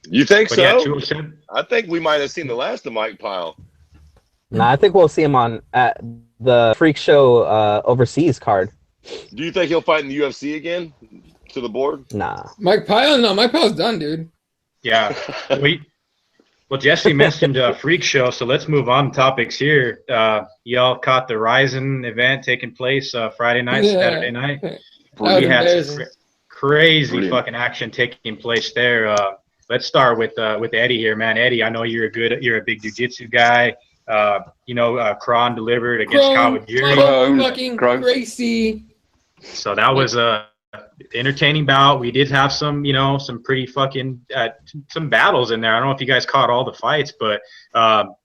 You think so? yeah, 207. I think we might have seen the last of Mike Pyle. Nah, I think we'll see him at the Freak Show overseas card. Do you think he'll fight in the UFC again? To the board? Nah. Mike Pyle? No, Mike Pyle's done, dude. Yeah. Well, Jesse mentioned Freak Show, so let's move on to topics here. Y'all caught the Ryzen event taking place Friday night, Saturday night. We had some crazy fucking action taking place there. Let's start with Eddie here, man. Eddie, I know you're a big jiu-jitsu guy. Kron delivered against Kawajiri. Fucking Gracie. So that was entertaining bout. We did have some, some pretty fucking some battles in there. I don't know if you guys caught all the fights, but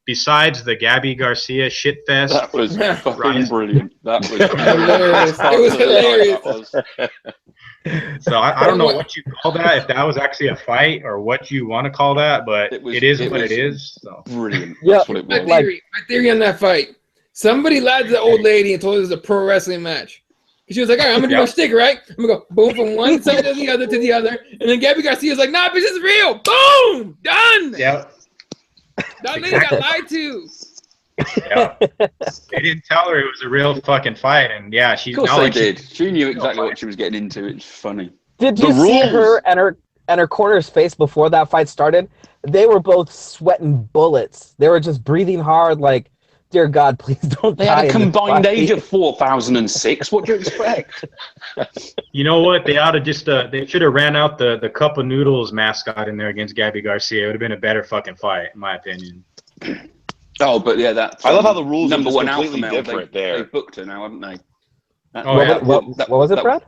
besides the Gabby Garcia shit fest, That was fucking brilliant. That was hilarious. It was hilarious. So I don't know what you call that, if that was actually a fight or what you want to call that, but it is what it is. So. Brilliant. Yeah, That's what it was. My theory on that fight. Somebody lied to the old lady and told her it was a pro wrestling match. She was like, all right, I'm going to do my stick, right? I'm going to go boom from one side to the other. And then Gabby Garcia's like, nah, bitch, this is real. Boom! Done! Yeah. That lady got lied to. Yeah. They didn't tell her it was a real fucking fight. And yeah, she's Of course not they like did. She knew exactly what she was getting into. It's funny. Did you see her and her corner's face before that fight started? They were both sweating bullets. They were just breathing hard like, dear God, please don't They die. had a combined age of 4,006. What do you expect? You know what? They ought to just they should have ran out the Cup of Noodles mascot in there against Gabby Garcia. It would have been a better fucking fight, in my opinion. Oh, but yeah, that. I love how the rules are number just one alpha completely male. different They there. booked her now, haven't they? What was it, Brad?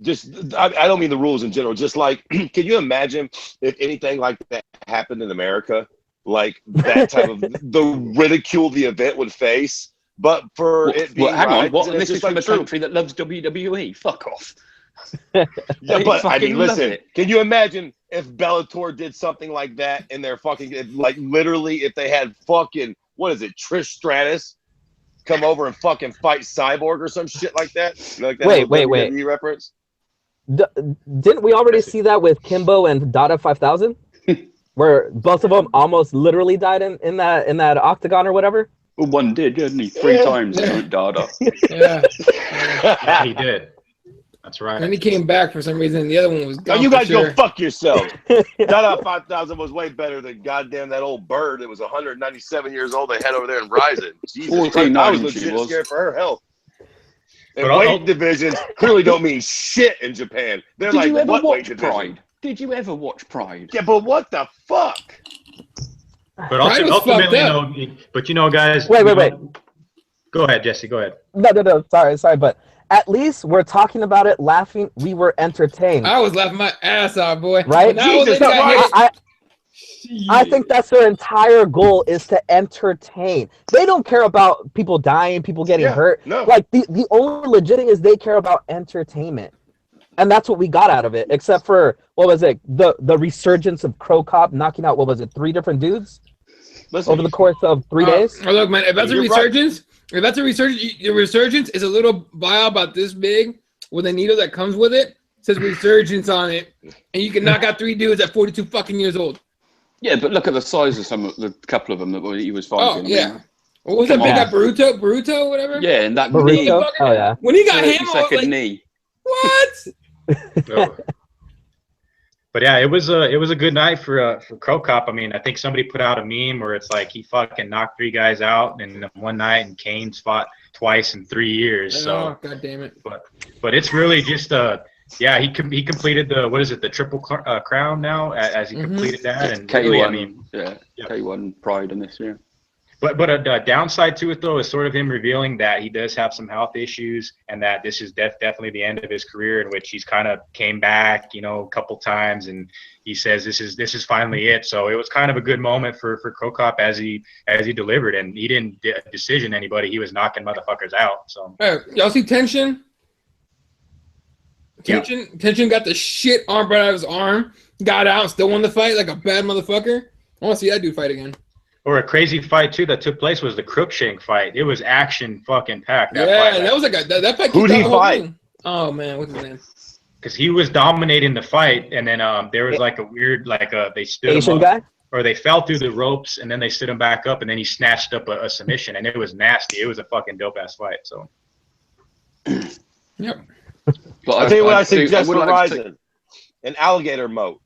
Just, I don't mean the rules in general. Just like, can you imagine if anything like that happened in America? Like that type of the ridicule the event would face, but for it being hang on, what? it's This is just from a country that loves WWE. Fuck off. Yeah, They but I fucking mean, love listen, it. can you imagine if Bellator did something like that in their fucking, like literally, if they had fucking, what is it, Trish Stratus come over and fucking fight Cyborg or some shit like that? Like that Wait. WWE reference? Didn't we already see that with Kimbo and Dada 5000? Where both of them almost literally died in that octagon or whatever? Well, one did, didn't he? 3 times, Dada. Yeah. Yeah, he did. That's right. And then he came back for some reason. And the other one was Oh, gone. you guys for sure. go fuck yourselves. Dada 5000 was way better than goddamn that old bird that was 197 years old they had over there in Rising. Jesus Christ, I was legit scared for her health. And weight divisions clearly don't mean shit in Japan. They're Did like, you ever what weight watch division? Pride? Did you ever watch Pride? Yeah, but what the fuck? But ultimately, guys. Wait. Go ahead, Jesse. Go ahead. No. Sorry, but at least we're talking about it, laughing. We were entertained. I was laughing my ass off, boy. Right? Jesus Christ. I think that's their entire goal, is to entertain. They don't care about people dying, people getting hurt. No. Like the only legit thing is they care about entertainment. And that's what we got out of it, except for, what was it, the resurgence of Crow Cop knocking out, 3 different dudes over the course of 3 days? Oh, look, man, if that's a resurgence, the resurgence is a little vial about this big with a needle that comes with it. It says resurgence on it, and you can knock out 3 dudes at 42 fucking years old. Yeah, but look at the size of the couple of them that he was fighting. Oh, yeah. What was that big guy, Bruto, whatever? Yeah, and that Burrito? knee. Oh, yeah. When he got him, I was like, knee. what? No. But yeah, it was a good night for Crow Cop. I mean, I think somebody put out a meme where it's like he fucking knocked 3 guys out in one night, and Kane's fought twice in 3 years. So, oh, God damn it! But it's really just he completed the Triple Crown now as he completed that, and K1, really, I mean, K1 Pride in this year. But a downside to it, though, is sort of him revealing that he does have some health issues, and that this is definitely the end of his career, in which he's kind of came back, a couple times, and he says this is finally it. So it was kind of a good moment for Crow Cop as he delivered, and he didn't decision anybody. He was knocking motherfuckers out. So y'all see Tension? Tension got the shit arm right out of his arm, got out, and still won the fight like a bad motherfucker. I want to see that dude fight again. Or a crazy fight too that took place was the Crookshank fight. It was action fucking packed. That was like that fight. Who'd he fight? Oh man, what's his name? Because he was dominating the fight, and then there was like a weird they stood Asian him up, guy? or they fell through the ropes, and then they stood him back up, and then he snatched up a submission, and it was nasty. It was a fucking dope ass fight. So. Yep. But I'll tell you what I suggest for Rising: an alligator moat.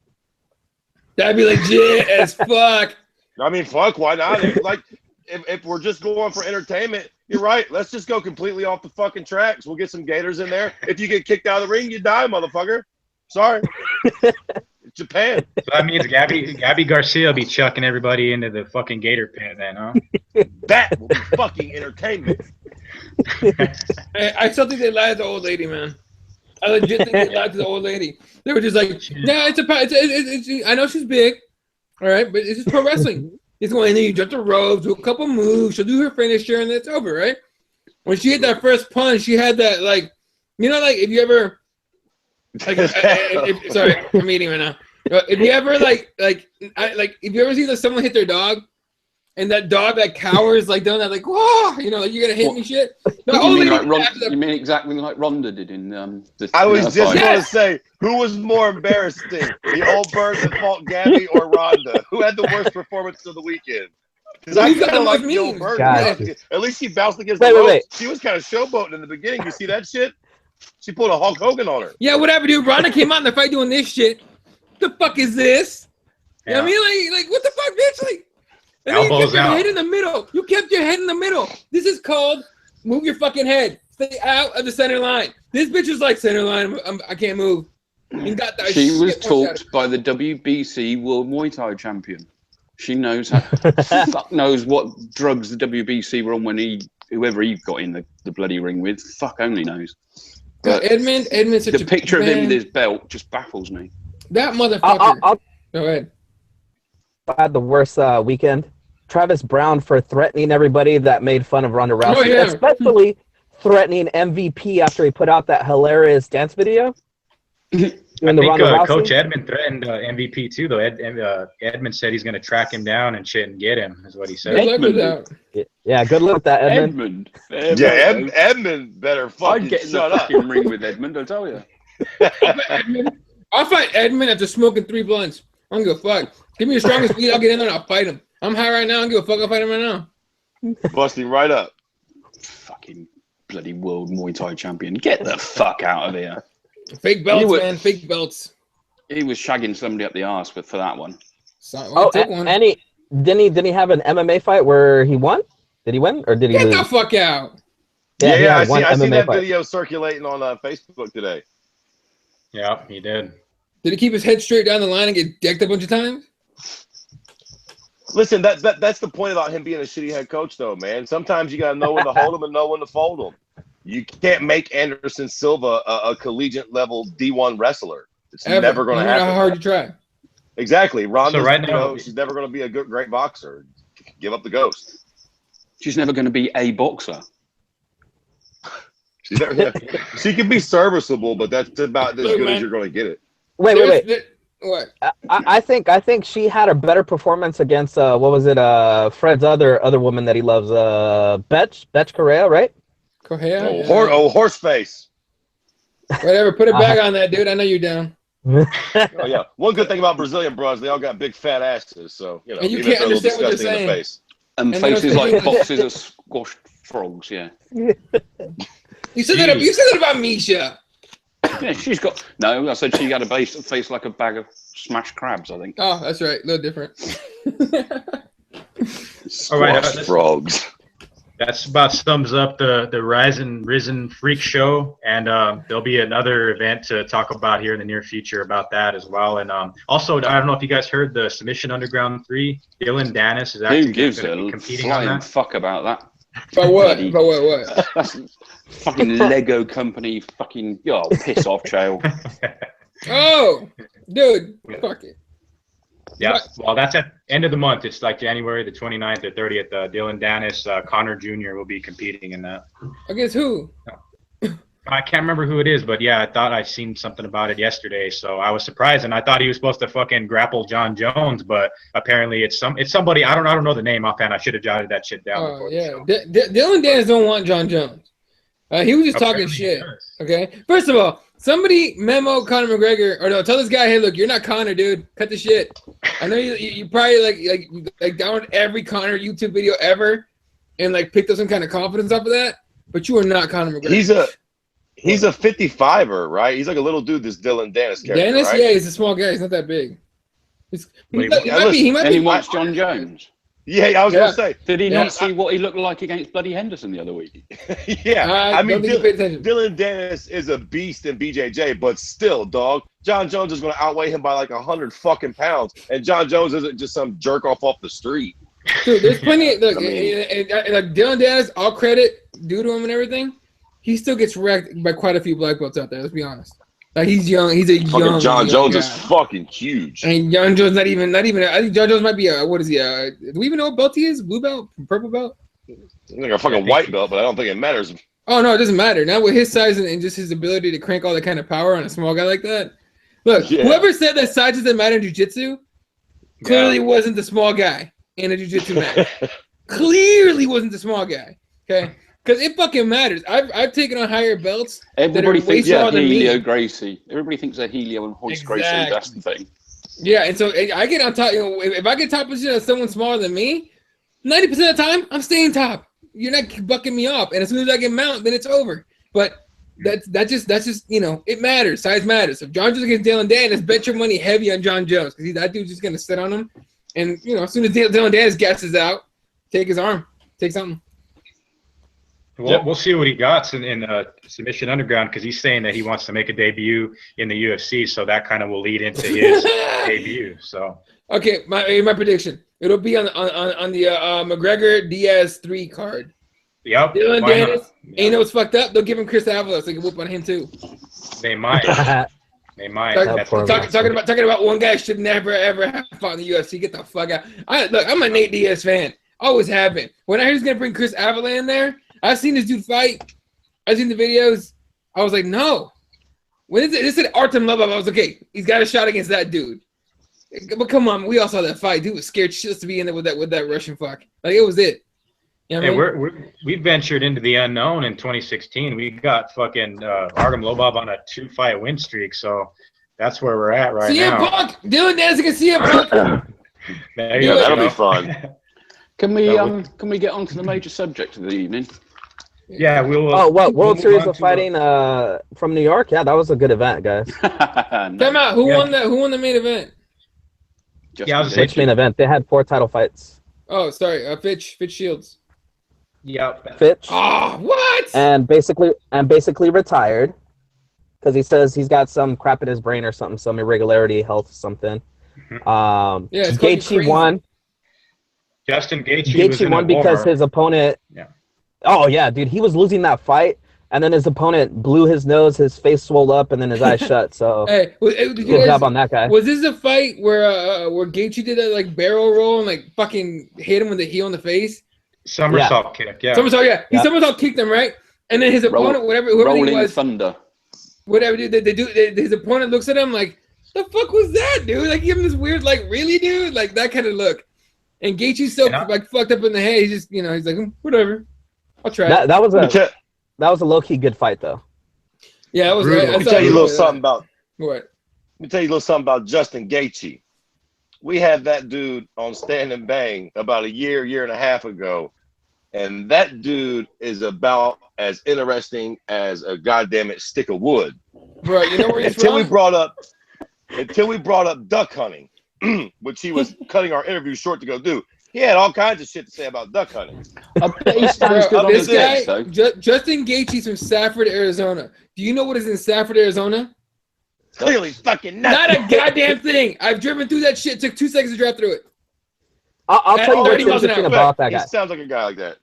That'd be legit as fuck. I mean, fuck, why not? Like, if we're just going for entertainment, you're right. Let's just go completely off the fucking tracks. We'll get some gators in there. If you get kicked out of the ring, you die, motherfucker. Sorry. It's Japan. So that means Gabby Garcia will be chucking everybody into the fucking gator pit then, huh? That will be fucking entertainment. I still think they lied to the old lady, man. I legit think they lied to the old lady. They were just like, "No, it's I know she's big, all right, but it's just pro wrestling. It's going in there, you jump the ropes, do a couple moves, she'll do her finisher, and it's over, right?" When she hit that first punch, she had that like, you know, like if you ever, like, sorry, I'm eating right now. If you ever if you ever see someone hit their dog, and that dog that cowers like doing that like whoa, you know, like you're gonna hit me shit. You mean exactly like Ronda did in the I was just going to say, who was more embarrassing, the old bird that fought Gabby or Ronda? Who had the worst performance of the weekend? Because I kind of like the old bird. Gotcha. At least she bounced against the ropes. She was kind of showboating in the beginning. You see that shit? She pulled a Hulk Hogan on her. Yeah, whatever, dude. Ronda came out in the fight doing this shit. The fuck is this? Yeah. You know what I mean? Like what the fuck, bitch? Like, and then you kept your head in the middle. You kept your head in the middle. This is called move your fucking head. Stay out of the center line. This bitch was like center line. I can't move. And got that she was taught by the WBC World Muay Thai champion. She knows how. Fuck knows what drugs the WBC were on when whoever he got in the bloody ring with. Fuck only knows. But Edmund's such the picture of him with his belt just baffles me. That motherfucker. Go ahead. I had the worst weekend. Travis Brown for threatening everybody that made fun of Ronda Rousey, especially threatening MVP after he put out that hilarious dance video. I think Coach Edmund threatened MVP too, though. Edmund said he's going to track him down and shit and get him, is what he said. Good luck with that. Yeah, good luck with that, Edmund. Edmund better fucking I'd get in the fucking ring with Edmund, I'll tell you. I'll fight Edmund after smoking 3 blunts. I don't give a fuck. Give me the strongest weed, I'll get in there and I'll fight him. I'm high right now, I don't give a fuck, I'll fight him right now. Busting right up. Fucking bloody world Muay Thai champion. Get the fuck out of here. Fake belts, man, fake belts. He was shagging somebody up the arse for that one. And didn't he have an MMA fight where he won? Did he win or did he lose? Get the fuck out. Yeah, I see that video circulating on Facebook today. Yeah, he did. Did he keep his head straight down the line and get decked a bunch of times? Listen, that's the point about him being a shitty head coach, though, man. Sometimes you gotta know when to hold him and know when to fold him. You can't make Anderson Silva a collegiate level D1 wrestler. It's never going to happen. How hard you try. Exactly. Ronda, so right now, she's never going to be a great boxer. Give up the ghost. She's never going to be a boxer. She can be serviceable, but that's about as good as you're going to get it. Wait. What? I think she had a better performance against Fred's other woman that he loves, Betch Correa, right? Correa? Horse face. Whatever, put a bag on that, dude. I know you're down. Oh yeah. One good thing about Brazilian bros, they all got big fat asses, so and you can't understand what you're saying. And faces like boxes of squashed frogs. Yeah. You said that about Misha. Yeah, she's got. No, I said she had a face like a bag of smashed crabs. I think. Oh, that's right. A little different. All right, frogs. That's about sums up the Risen Freak show, and there'll be another event to talk about here in the near future about that as well. And also, I don't know if you guys heard the Submission Underground 3. Dylan Dennis is actually going to be competing on that. Fuck about that. About what? About what? That's fucking Lego company. Fucking piss off, Chael. Oh, dude, fuck it. Yeah, well, that's at end of the month. It's like January the 29th or 30th. Dylan Dennis, Connor Jr. will be competing in that. Against who? I can't remember who it is, but yeah, I thought I seen something about it yesterday, so I was surprised, and I thought he was supposed to fucking grapple John Jones, but apparently it's somebody. I don't know the name offhand. I should have jotted that shit down. Oh yeah, Dylan Dennis don't want John Jones. He was just talking shit. Okay, first of all, somebody memo Conor McGregor, or no, tell this guy, hey, look, you're not Conor, dude. Cut the shit. I know you probably like download every Conor YouTube video ever, and like picked up some kind of confidence off of that, but you are not Conor McGregor. He's a 55er, right? He's like a little dude. This Dylan Dennis character. Dennis, right? Yeah, he's a small guy. He's not that big. He might he be. wants John Jones. Yeah, I was gonna say. Did he not see what he looked like against bloody Henderson the other week? Yeah, I mean, Dylan Dennis is a beast in BJJ, but still, dog, John Jones is gonna outweigh him by like 100 fucking pounds, and John Jones isn't just some jerk off the street. Dude, there's plenty. Look, Dylan Dennis, all credit due to him and everything. he still gets wrecked by quite a few black belts out there. Let's be honest. Like he's young. He's a young. John Jones guy. is fucking huge. And John Jones not even. I think John Jones might be a, what is he? Do we even know what belt he is? Blue belt? Purple belt? He's like a fucking white belt, but I don't think it matters. Oh no, it doesn't matter. Not with his size and just his ability to crank all that kind of power on a small guy like that. Look, whoever said that size doesn't matter in jiu-jitsu clearly wasn't the small guy in a jiu-jitsu match. Clearly wasn't the small guy. Okay. Because it fucking matters. I've taken on higher belts. Everybody that are way thinks they're smaller than Helio me. Gracie. Everybody thinks they're Helio and Hoist Gracie. That's the thing. Yeah, and so I get on top. You know, if I get top position of someone smaller than me, 90% of the time I'm staying top. You're not bucking me off, and as soon as I get mount, then it's over. But that's just you know, it matters. Size matters. If John Jones against Dylan Dennis, bet your money heavy on John Jones because that dude's just gonna sit on him, and you know, as soon as Dylan Dennis gasses out, take his arm, take something. We'll see what he got in Submission Underground because he's saying that he wants to make a debut in the UFC, so that kind of will lead into his debut. So okay, my prediction: it'll be on the McGregor Diaz 3 card. Yep. Dylan Dennis, ain't know what's fucked up. They'll give him Chris Avila so they can whoop on him too. They might. They might. Talking about one guy should never ever have fought in the UFC. Get the fuck out. Look, I'm a Nate Diaz fan. Always have been. When I heard he's gonna bring Chris Avila in there. I've seen this dude fight. I've seen the videos. I was like, no. When this said Artem Lobov, I was like, okay, he's got a shot against that dude. But come on, we all saw that fight. Dude was scared shitless to be in there with that Russian fuck. Like it was it. You know what I mean? We ventured into the unknown in 2016. We got fucking Artem Lobov on a 2-fight win streak. So that's where we're at right now. CM Punk, Dylan Dennis against CM Punk. There you go. That'll be fun. Can we get on to the major subject of the evening? Yeah, we'll. Oh, what World Series of Fighting from New York? Yeah, that was a good event, guys. Time out. Who won the main event? I was Which main event? They had 4 title fights. Oh, sorry, Fitch Shields. Yep. Fitch. Oh, what? And basically retired because he says he's got some crap in his brain or something, some irregularity, health, something. Gaethje won. Justin Gaethje won because his opponent. Yeah. Oh yeah, dude, he was losing that fight, and then his opponent blew his nose, his face swelled up, and then his eyes shut. So, good job on that guy. Was this a fight where Gaethje did that like barrel roll and like fucking hit him with the heel in the face? Somersault kick, yeah. Somersault, yeah. He somersault kicked him, right? And then his opponent, whoever he was, thunder. Whatever, dude. His opponent looks at him like, "The fuck was that, dude?" Like, give him this weird, like, "Really, dude?" Like that kind of look. And Gaethje's so like fucked up in the head. He's just, you know, he's like, whatever. I'll try. That was a low key good fight though. Yeah, it was. Let me tell you a little something about what? Let me tell you a little something about Justin Gaethje. We had that dude on Stand and Bang about a year and a half ago, and that dude is about as interesting as a goddamn stick of wood. Bro, you know where he's until from? we brought up duck hunting, which he was cutting our interview short to go do. He had all kinds of shit to say about duck hunting. This guy, Justin Gaethje's from Safford, Arizona. Do you know what is in Safford, Arizona? Clearly fucking nothing. Not a goddamn thing. I've driven through that shit. Took 2 seconds to drive through it. I'll tell you what's interesting about that guy. He sounds like a guy like that.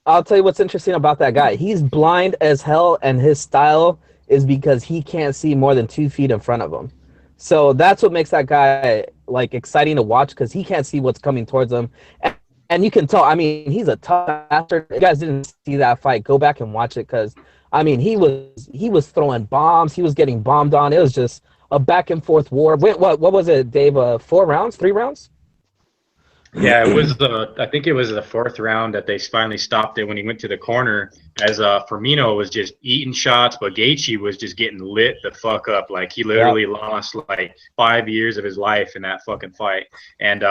I'll tell you what's interesting about that guy. He's blind as hell, and his style is because he can't see more than 2 feet in front of him. So that's what makes that guy like exciting to watch because he can't see what's coming towards him. And you can tell, I mean, he's a tough bastard. If you guys didn't see that fight, go back and watch it because, I mean, he was throwing bombs. He was getting bombed on. It was just a back and forth war. What was it, Dave? 4 rounds? 3 rounds? Yeah, it was I think it was the 4th round that they finally stopped it when he went to the corner as Firmino was just eating shots, but Gaethje was just getting lit the fuck up. Like he literally lost like 5 years of his life in that fucking fight. And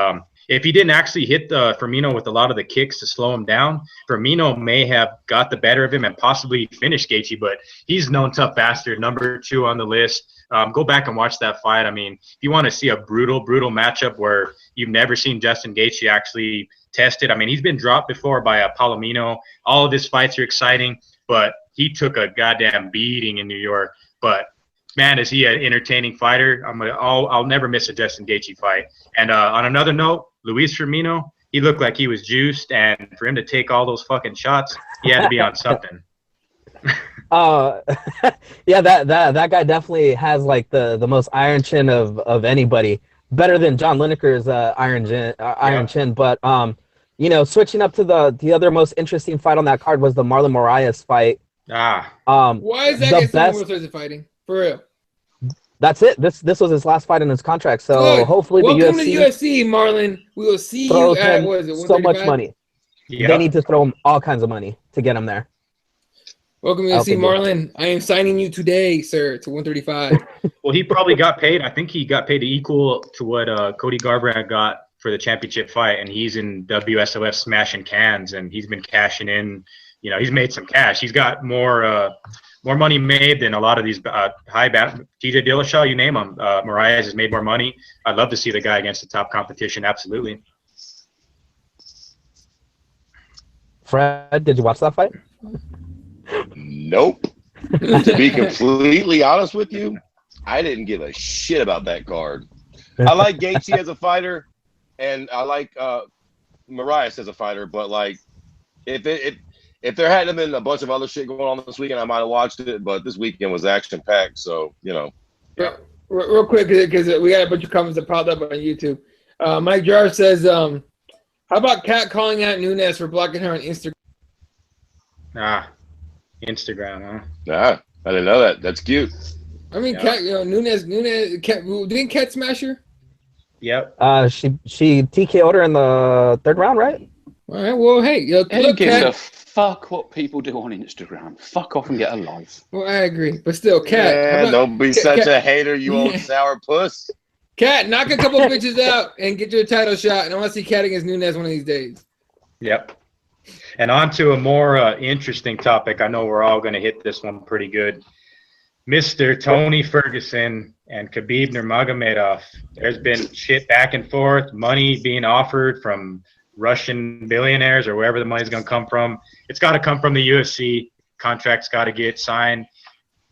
if he didn't actually hit Firmino with a lot of the kicks to slow him down, Firmino may have got the better of him and possibly finished Gaethje, but he's known tough bastard, number 2 on the list. Go back and watch that fight. I mean, if you want to see a brutal matchup where you've never seen Justin Gaethje actually tested, I mean, he's been dropped before by Palomino. All of his fights are exciting, but he took a goddamn beating in New York. But man, is he an entertaining fighter? I'll never miss a Justin Gaethje fight. And on another note, Luis Firmino, he looked like he was juiced, and for him to take all those fucking shots, he had to be on something. Yeah, that guy definitely has like the most iron chin of anybody. Better than John Lineker's iron chin. But switching up to the other most interesting fight on that card was the Marlon Moraes fight. Why is that guy still World Series of Fighting? For real. That's it. This was his last fight in his contract. So hopefully welcome to the UFC, Marlon. We will see you at so much money. Yep. They need to throw him all kinds of money to get him there. Welcome to UFC, Marlon. I am signing you today, sir, to 135. Well, he probably got paid. I think he got paid equal to what Cody Garbrandt got for the championship fight, and he's in WSOF smashing cans, and he's been cashing in. He's made some cash. He's got more money made than a lot of these high bat. TJ Dillashaw, you name him. Moraes has made more money. I'd love to see the guy against the top competition. Absolutely. Fred, did you watch that fight? Nope. To be completely honest with you, I didn't give a shit about that card. I like Gaethje as a fighter, and I like Moraes as a fighter. But like, if there hadn't been a bunch of other shit going on this weekend, I might have watched it. But this weekend was action packed, so Yeah. Real quick, because we got a bunch of comments that popped up on YouTube. Mike Jarvis says, "How about Kat calling out Nunes for blocking her on Instagram?" Instagram, huh? Nah, I didn't know that. That's cute. I mean, Kat, Nunes, Kat, didn't Kat smash her? Yep. She TKO'd her in the third round, right? All right. Well, hey, Who gives a fuck what people do on Instagram? Fuck off and get a life. Well, I agree, but still, Kat. Don't be such a hater, you old sour puss. Kat, knock a couple bitches out and get your title shot. And I want to see Kat against Nunes one of these days. Yep. And on to a more interesting topic. I know we're all going to hit this one pretty good. Mr. Tony Ferguson and Khabib Nurmagomedov. There's been shit back and forth, money being offered from Russian billionaires or wherever the money's going to come from. It's got to come from the UFC. Contract's got to get signed.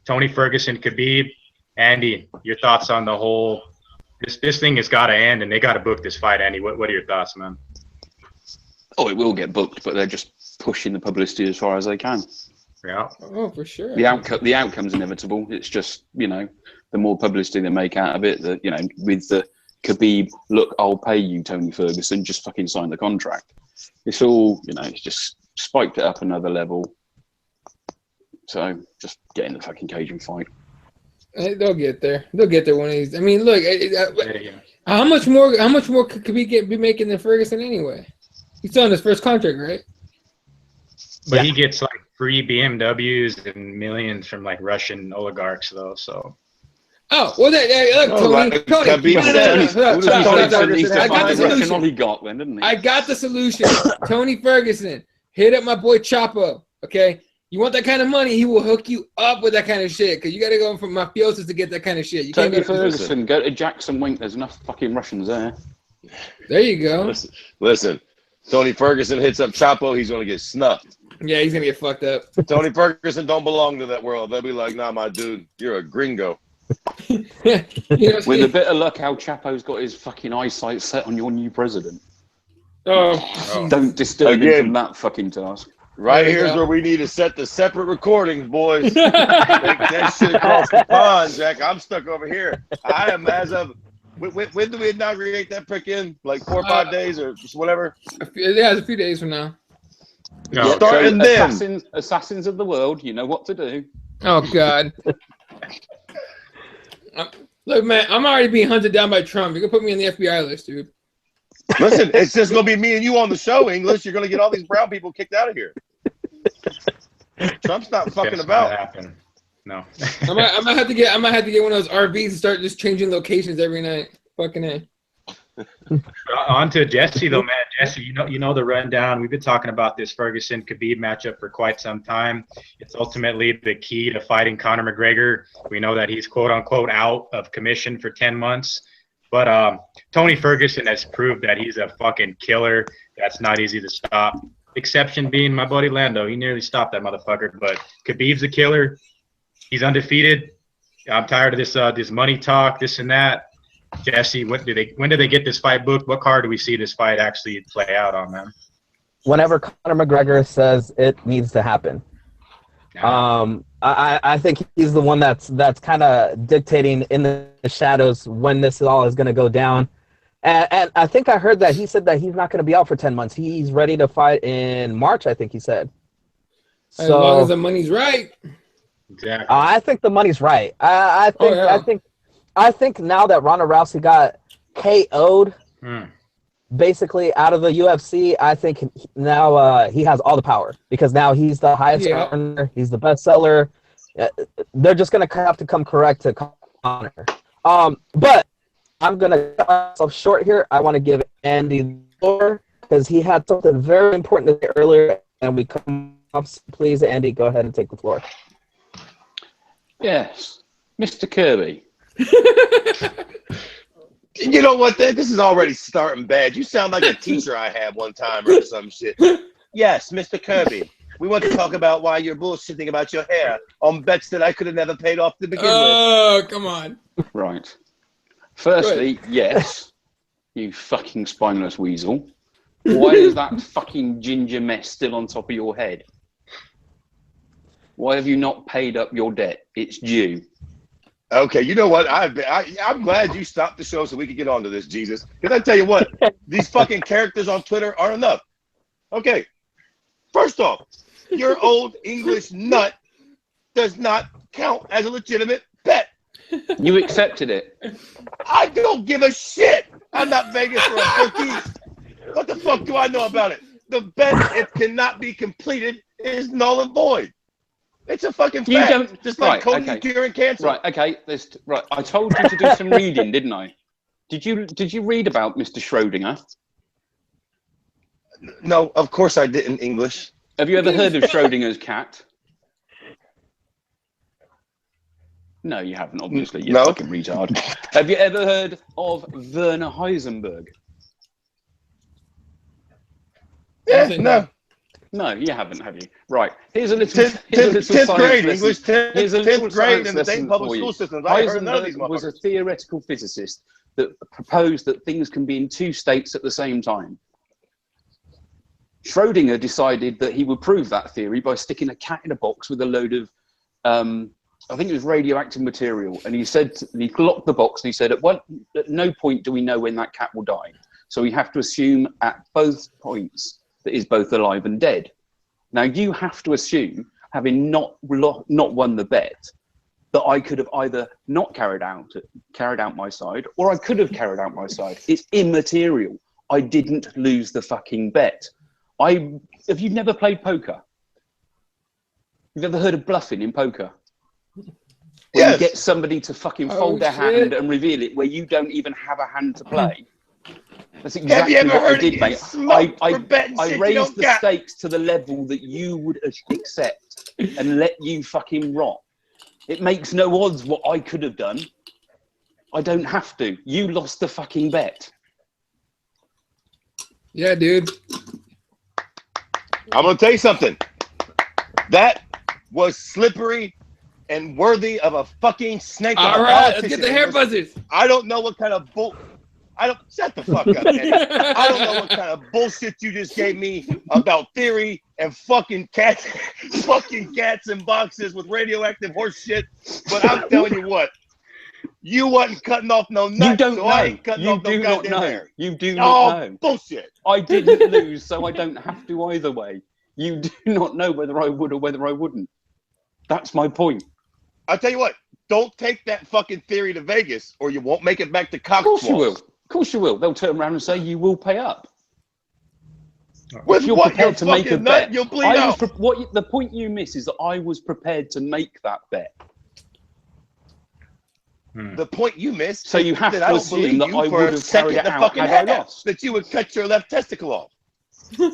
Tony Ferguson, Khabib. Andy, your thoughts on the whole – this thing has got to end, and they got to book this fight, Andy. What are your thoughts, man? Oh, it will get booked, but they're just pushing the publicity as far as they can. Yeah. Oh, for sure. The outcome's inevitable. It's just, the more publicity they make out of it, with the Khabib, look, I'll pay you, Tony Ferguson, just fucking sign the contract. It's all, it's just spiked it up another level. So just get in the fucking cage and fight. They'll get there. They'll get there one of these. I mean, look, how much more could Khabib be making than Ferguson anyway? He's still on his first contract, right? But he gets like free BMWs and millions from like Russian oligarchs, though. So. Oh well, look, Tony. I got the solution. I got the solution. Tony Ferguson, hit up my boy Chapo. Okay, you want that kind of money? He will hook you up with that kind of shit. Because you got to go from mafiosos to get that kind of shit. You can't Tony Ferguson, go to Jackson Wink. There's enough fucking Russians there. There you go. Listen. Tony Ferguson hits up Chapo, he's going to get snuffed. Yeah, he's going to get fucked up. Tony Ferguson don't belong to that world. They'll be like, nah, my dude, you're a gringo. With a bit of luck, Al Chapo's got his fucking eyesight set on your new president. Oh. Don't disturb him from that fucking task. Right here's where we need to set the separate recordings, boys. Take that shit across the pond, Jack. I'm stuck over here. I am as of... When do we inaugurate that prick in? Like 4 or 5 days or just whatever? Yeah, it's a few days from now. No. Starting then. Assassins of the world, you know what to do. Oh, God. Look, man, I'm already being hunted down by Trump. You're going to put me on the FBI list, dude. Listen, it's just going to be me and you on the show, English. You're going to get all these brown people kicked out of here. Trump's not fucking about. No. I might have to get one of those RVs and start just changing locations every night. Fucking A. On to Jesse though, man. Jesse, you know the rundown. We've been talking about this Ferguson Khabib matchup for quite some time. It's ultimately the key to fighting Conor McGregor. We know that he's quote unquote out of commission for 10 months. But Tony Ferguson has proved that he's a fucking killer. That's not easy to stop. Exception being my buddy Lando. He nearly stopped that motherfucker. But Khabib's a killer. He's undefeated. I'm tired of this money talk, this and that. Jesse, when do they get this fight booked? What card do we see this fight actually play out on, man? Whenever Conor McGregor says it needs to happen. I think he's the one that's kind of dictating in the shadows when this all is going to go down. And I think I heard that he said that he's not going to be out for 10 months. He's ready to fight in March, I think he said. As long as the money's right. Exactly. I think the money's right. I think now that Ronda Rousey got KO'd basically out of the UFC, I think now he has all the power because now he's the highest earner, he's the best seller. They're just gonna have to come correct to Conor. But I'm gonna cut myself short here. I want to give Andy the floor because he had something very important to say earlier, and we come up. Please, Andy, go ahead and take the floor. Yes, Mr. Kirby. You know what? This is already starting bad. You sound like a teacher I had one time or some shit. Yes, Mr. Kirby. We want to talk about why you're bullshitting about your hair on bets that I could have never paid off to begin with. Oh, come on. Right. Firstly, yes, you fucking spineless weasel. Why is that fucking ginger mess still on top of your head? Why have you not paid up your debt? It's due. Okay, you know what? I'm glad you stopped the show so we could get on to this, Jesus. Because I tell you what, these fucking characters on Twitter aren't enough. Okay, first off, your old English nut does not count as a legitimate bet. You accepted it. I don't give a shit. I'm not Vegas for a bookie. What the fuck do I know about it? The bet, it cannot be completed, is null and void. It's a fucking fact. You don't, just like Cody curing cancer. Right, okay. Right, I told you to do some reading, didn't I? Did you read about Mr. Schrodinger? No, of course I didn't. English. Have you ever heard of Schrodinger's cat? No, you haven't, obviously. You fucking retard. Have you ever heard of Werner Heisenberg? Yeah, no. No, you haven't, have you? Right. Here's a little 10th grade English. 10th grade in the same public school systems. Heisenberg was a theoretical physicist that proposed that things can be in two states at the same time. Schrodinger decided that he would prove that theory by sticking a cat in a box with a load of, I think it was radioactive material. And he locked the box and he said, at no point do we know when that cat will die. So we have to assume at both points that is both alive and dead. Now you have to assume, having not won the bet, that I could have either not carried out my side, or I could have carried out my side. It's immaterial. I didn't lose the fucking bet. Have you never played poker? You've ever heard of bluffing in poker? Where you get somebody to fucking fold their hand and reveal it, where you don't even have a hand to play. That's exactly what I did, mate. I raised the stakes to the level that you would accept and let you fucking rot. It makes no odds what I could have done. I don't have to. You lost the fucking bet. Yeah, dude. I'm going to tell you something. That was slippery and worthy of a fucking snake. All right, let's get the hair buzzers. I don't know what kind of shut the fuck up, man. I don't know what kind of bullshit you just gave me about theory and fucking cats in boxes with radioactive horse shit. But I'm telling you what, you wasn't cutting off no nuts. You don't so know. I ain't cutting You off do no not goddamn know. hair. You do not know. Bullshit. I didn't lose, so I don't have to either way. You do not know whether I would or whether I wouldn't. That's my point. I'll tell you what, don't take that fucking theory to Vegas or you won't make it back to Coxwall. Of course you will. Of course you will. They'll turn around and say you will pay up. With if you're what? prepared to make a bet. You'll bleed out. The point you miss is that I was prepared to make that bet. The point you missed. So you have to assume that I would have carried it out had I lost. That you would cut your left testicle off.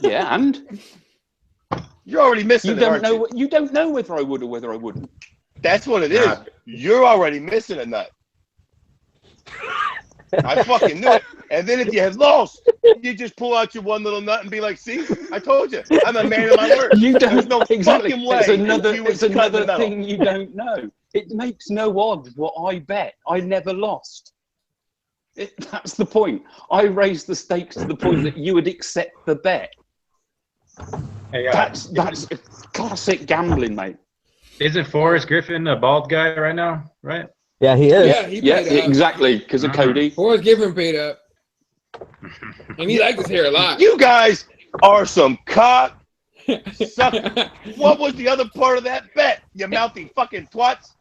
Yeah, and you're already missing it, aren't you? You don't know whether I would or whether I wouldn't. That's what it is. You're already missing a nut. I fucking knew it. And then if you had lost, you just pull out your one little nut and be like, "See, I told you, I'm a man of my word." You don't. There's no fucking way. It's another thing you don't know. It makes no odds what I bet. I never lost. That's the point. I raised the stakes to the point that you would accept the bet. Hey, that's classic gambling, mate. Isn't Forrest Griffin a bald guy right now? Right? Yeah, he is. Yeah, he paid up. exactly, because of Cody. Forrest Griffin paid up. And he liked his hair a lot. You guys are some cock suckers. What was the other part of that bet? You mouthy fucking twats.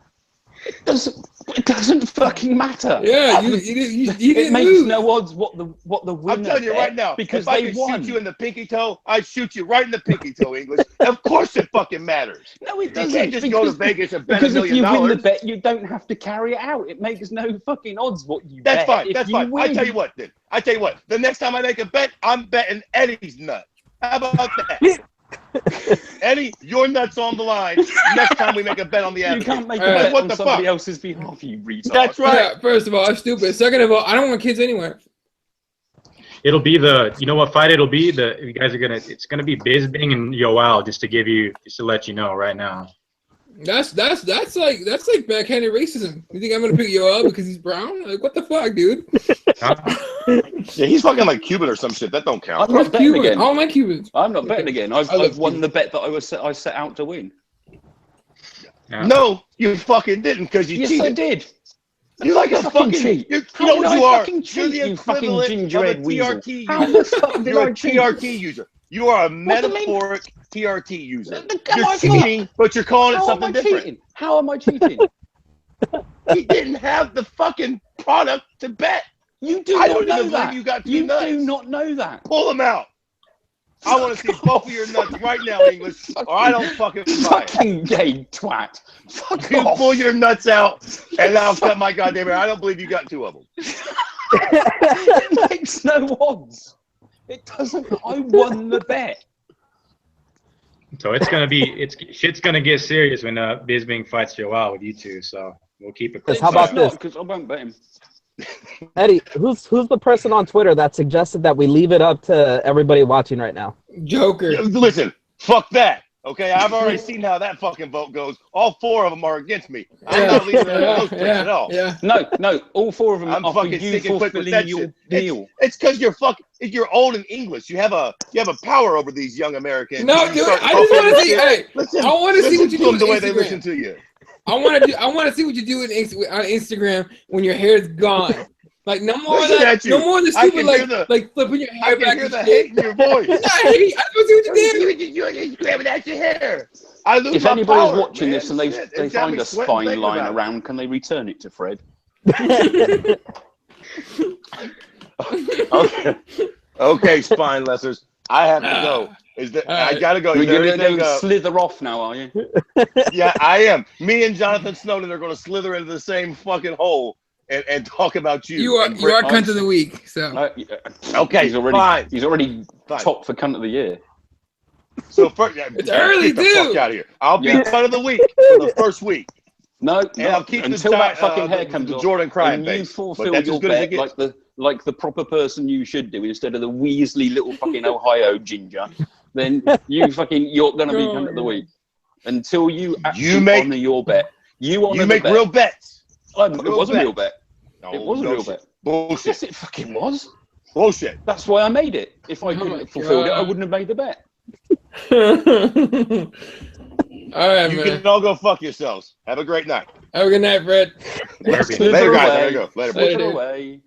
It doesn't fucking matter. Yeah, you didn't makes lose. no odds what the winner. I'm telling you right now, because if I they could won. shoot you in the pinky toe, I'd shoot you right in the pinky toe, English. Of course it fucking matters. No, it You doesn't. can't just go to Vegas and bet $1 Because if million. you win the bet, you don't have to carry it out. It makes no fucking odds what you That's bet. fine. If That's you fine. win, I tell you what, then. I tell you what. The next time I make a bet, I'm betting Eddie's nut. How about that? Eddie, your nuts on the line. Next time we make a bet on the you Advocates. can't make a Alright, bet what on the somebody fuck? else's behalf, you retard. That's right. Yeah, first of all, I'm stupid. Second of all, I don't want kids anyway. It'll be you know what fight it'll be? You guys are it's gonna be Bisping and Yoel, just to let you know right now. That's like backhanded racism. You think I'm gonna pick Yoel because he's brown? Like, what the fuck, dude? Yeah, he's fucking like Cuban or some shit. That don't count. I'm not betting Cuban. I again. don't like Cubans. I'm not betting again. I've love won Cuban. the bet that I set out to win. Yeah. No, you fucking didn't because you Yes, cheated. I did. You're like a fucking cheat. You How know did what I you are? fucking You're cheat, the you fucking equivalent of a gingerbread weasel? TRT How user. the fuck did You're I a cheat? TRT user. You are a What do you mean? metaphoric TRT user. Am You're I cheating, but you're calling it How am something I different. cheating? How am I cheating? He didn't have the fucking product to bet. You do I not don't know even that. believe you got 2 You nuts. do not know that. Pull them out. I want to see both of your nuts right now, English, or I don't fucking buy it. Fucking gay twat. Fuck You off. pull your nuts out, and I'll cut my goddamn hair. I don't believe you got 2 of them. It makes no odds. It doesn't. I won the bet. So shit's gonna get serious when Bisping fights Yoel with you two. So we'll keep it close. How about this? Because I won't bet him. Eddie, who's the person on Twitter that suggested that we leave it up to everybody watching right now? Joker. Listen, fuck that. Okay, I've already seen how that fucking vote goes. All 4 of them are against me. I'm not leaving it up to those pricks at all. Yeah. No, all 4 of them I'm are for fucking you sick and quick with fulfilling that your shit. deal. It's because you're old and English. You have a power over these young Americans. No, You dude, start I just talking want to see. shit. Hey, Listen, I want to see what you to do them the way they on listen Instagram. to you. I want to see what you do on Instagram when your hair's gone. Like no more of Listen that. at you. No more of the I stupid can hear like flipping your hair I back. can hear and the shit. hate in your voice. It's not hate. I want to see what you did. You haven't had your hair. I lose If my anybody's power, watching man. this and they Shit, it's got find me a sweating spine thinking lying about it. around, can they return it to Fred? Okay, spine lessers. I have to go. I gotta go. Is You're there going to anything, slither off now, are you? yeah, I am. Me and Jonathan Snowden are going to slither into the same fucking hole and talk about you. You are cunt of the week. So Okay, He's already fine. top for cunt of the year. So first, It's early, get the dude. fuck out of here. I'll be Yeah. cut of the week for the first week. No, I'll keep until the that fucking hair comes the off, Jordan crying and you face. But fulfill that's your as good as it bet gets. like the proper person you should do instead of the Weasley little fucking Ohio ginger. Then you're gonna be cunt of the week until you actually honor your bet. You make real bets. It was a real bet. No, It was a real bet. Bullshit. Yes, it fucking was. Bullshit. That's why I made it. If I couldn't have fulfilled it, I God. wouldn't have made the bet. all right, You man. can all go fuck yourselves. Have a great night. Have a good night, Fred. Later, guys. I gotta go. Later, boys. Later. Away.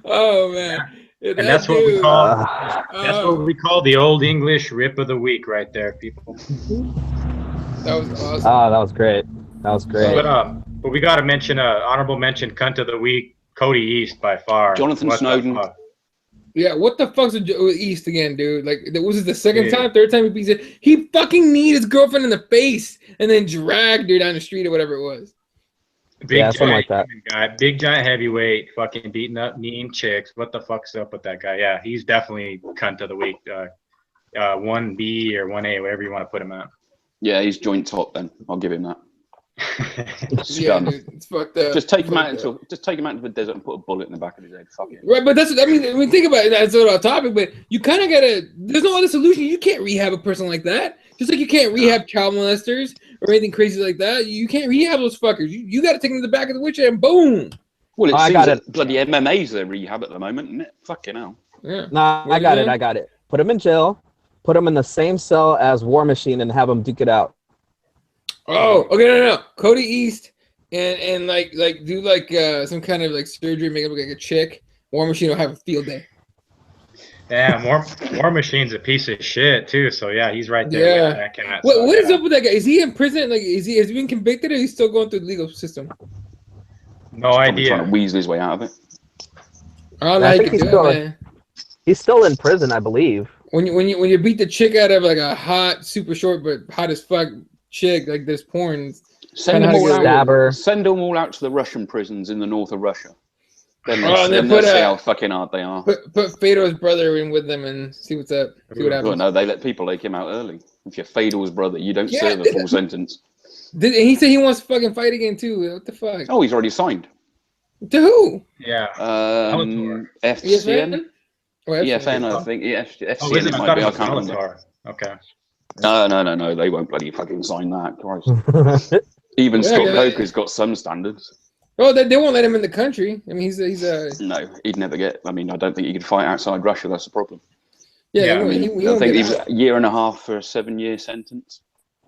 Oh man. And that's what we call that's Oh, what we call the old English rip of the week right there, people. that was awesome. Oh, that was great. That was great. But we got to mention honorable mention cunt of the week, Cody East by far. Jonathan What the Snowden. fuck? Yeah, what the fuck's with East again, dude? Like, was it the second Yeah. time, third time he beats it? He fucking kneed his girlfriend in the face and then dragged her down the street or whatever it was. Big Yeah, something like giant that. guy, big giant heavyweight, fucking beating up mean chicks. What the fuck's up with that guy? Yeah, he's definitely cunt of the week. 1B or 1A, whatever you want to put him at. Yeah, he's joint top then. I'll give him that. Yeah, Scum. dude, it's fucked up. Just take him out Fucked up. into the desert and put a bullet in the back of his head. Fuck it. Right, but that's I mean, think about it. That's not our topic, but you kind of gotta. There's no other solution. You can't rehab a person like that. Just like you can't rehab child molesters or anything crazy like that. You can't rehab those fuckers. You got to take them to the back of the wheelchair and boom. Well, it I seems got that it. bloody MMA's their rehab at the moment, isn't it? Fucking hell. Yeah. Nah, What I got you it. doing? I got it. Put him in jail. put him in the same cell as War Machine and have him duke it out. Oh, okay, no. Cody East and like do like some kind of like surgery, make him look like a chick. War Machine will have a field day. Yeah, War Machine's a piece of shit too. So yeah, he's right there. Yeah. With that What is up with that guy? Is he in prison? Like, has he been convicted, or is he still going through the legal system? No Probably idea. trying to weasel his way out of it. I I think like it, man. He's still in prison, I believe. When you beat the chick out of like a hot, super short but hot as fuck chick, like this porn. Send them all Stabber. out. Send them all out to the Russian prisons in the north of Russia. Then then they'll see how fucking hard they are. Put Fedor's brother in with them and see what's up. See what happens. Well, no, they let people like him out early. If you're Fedor's brother, you don't serve a full sentence. And he said he wants to fucking fight again too. What the fuck? Oh, he's already signed. To who? Yeah. FCN? ESPN? EFN, I think. FCN, Oh, is it? it I might thought be. it I was can't remember. Bellator. Okay. No. They won't bloody fucking sign that. Christ. Even Scott Coker's got some standards. Oh, they won't let him in the country. I mean, he's a. No, he'd never get. I mean, I don't think he could fight outside Russia. That's the problem. Yeah, I think he was a year and a half for a 7-year sentence.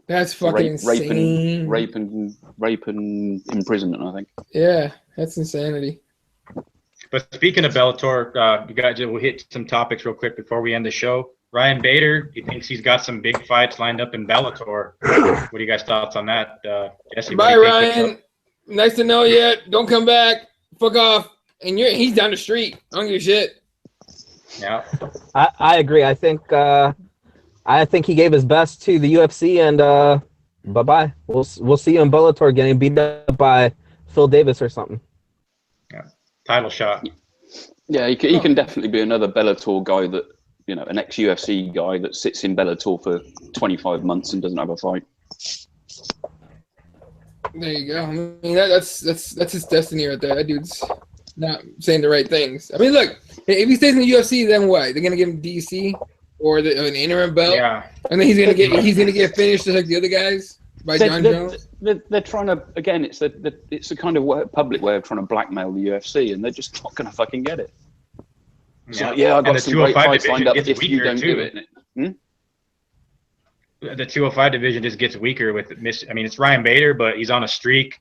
That's fucking insane. Rape and imprisonment, I think. Yeah, that's insanity. But speaking of Bellator, you guys, we'll hit some topics real quick before we end the show. Ryan Bader, he thinks he's got some big fights lined up in Bellator. What are you guys' thoughts on that? Jesse, bye, Ryan. Nice to know you. Don't come back. Fuck off. And he's down the street. I don't give a shit. Yeah. I agree. I think he gave his best to the UFC, and bye-bye. We'll see you in Bellator getting beat up by Phil Davis or something. Yeah. Title shot. Yeah, he can definitely be another Bellator guy that, an ex-UFC guy that sits in Bellator for 25 months and doesn't have a fight. There you go. I mean, that's his destiny right there. That dude's not saying the right things. I mean, look, if he stays in the UFC, then what? They're gonna give him DC or an interim belt, and then he's gonna get finished just like the other guys by John Jones. They're trying to, again, it's a kind of public way of trying to blackmail the UFC, and they're just not gonna fucking get it. I've got some great fights lined up if you don't do it. The 205 division just gets weaker with it's Ryan Bader, but he's on a streak.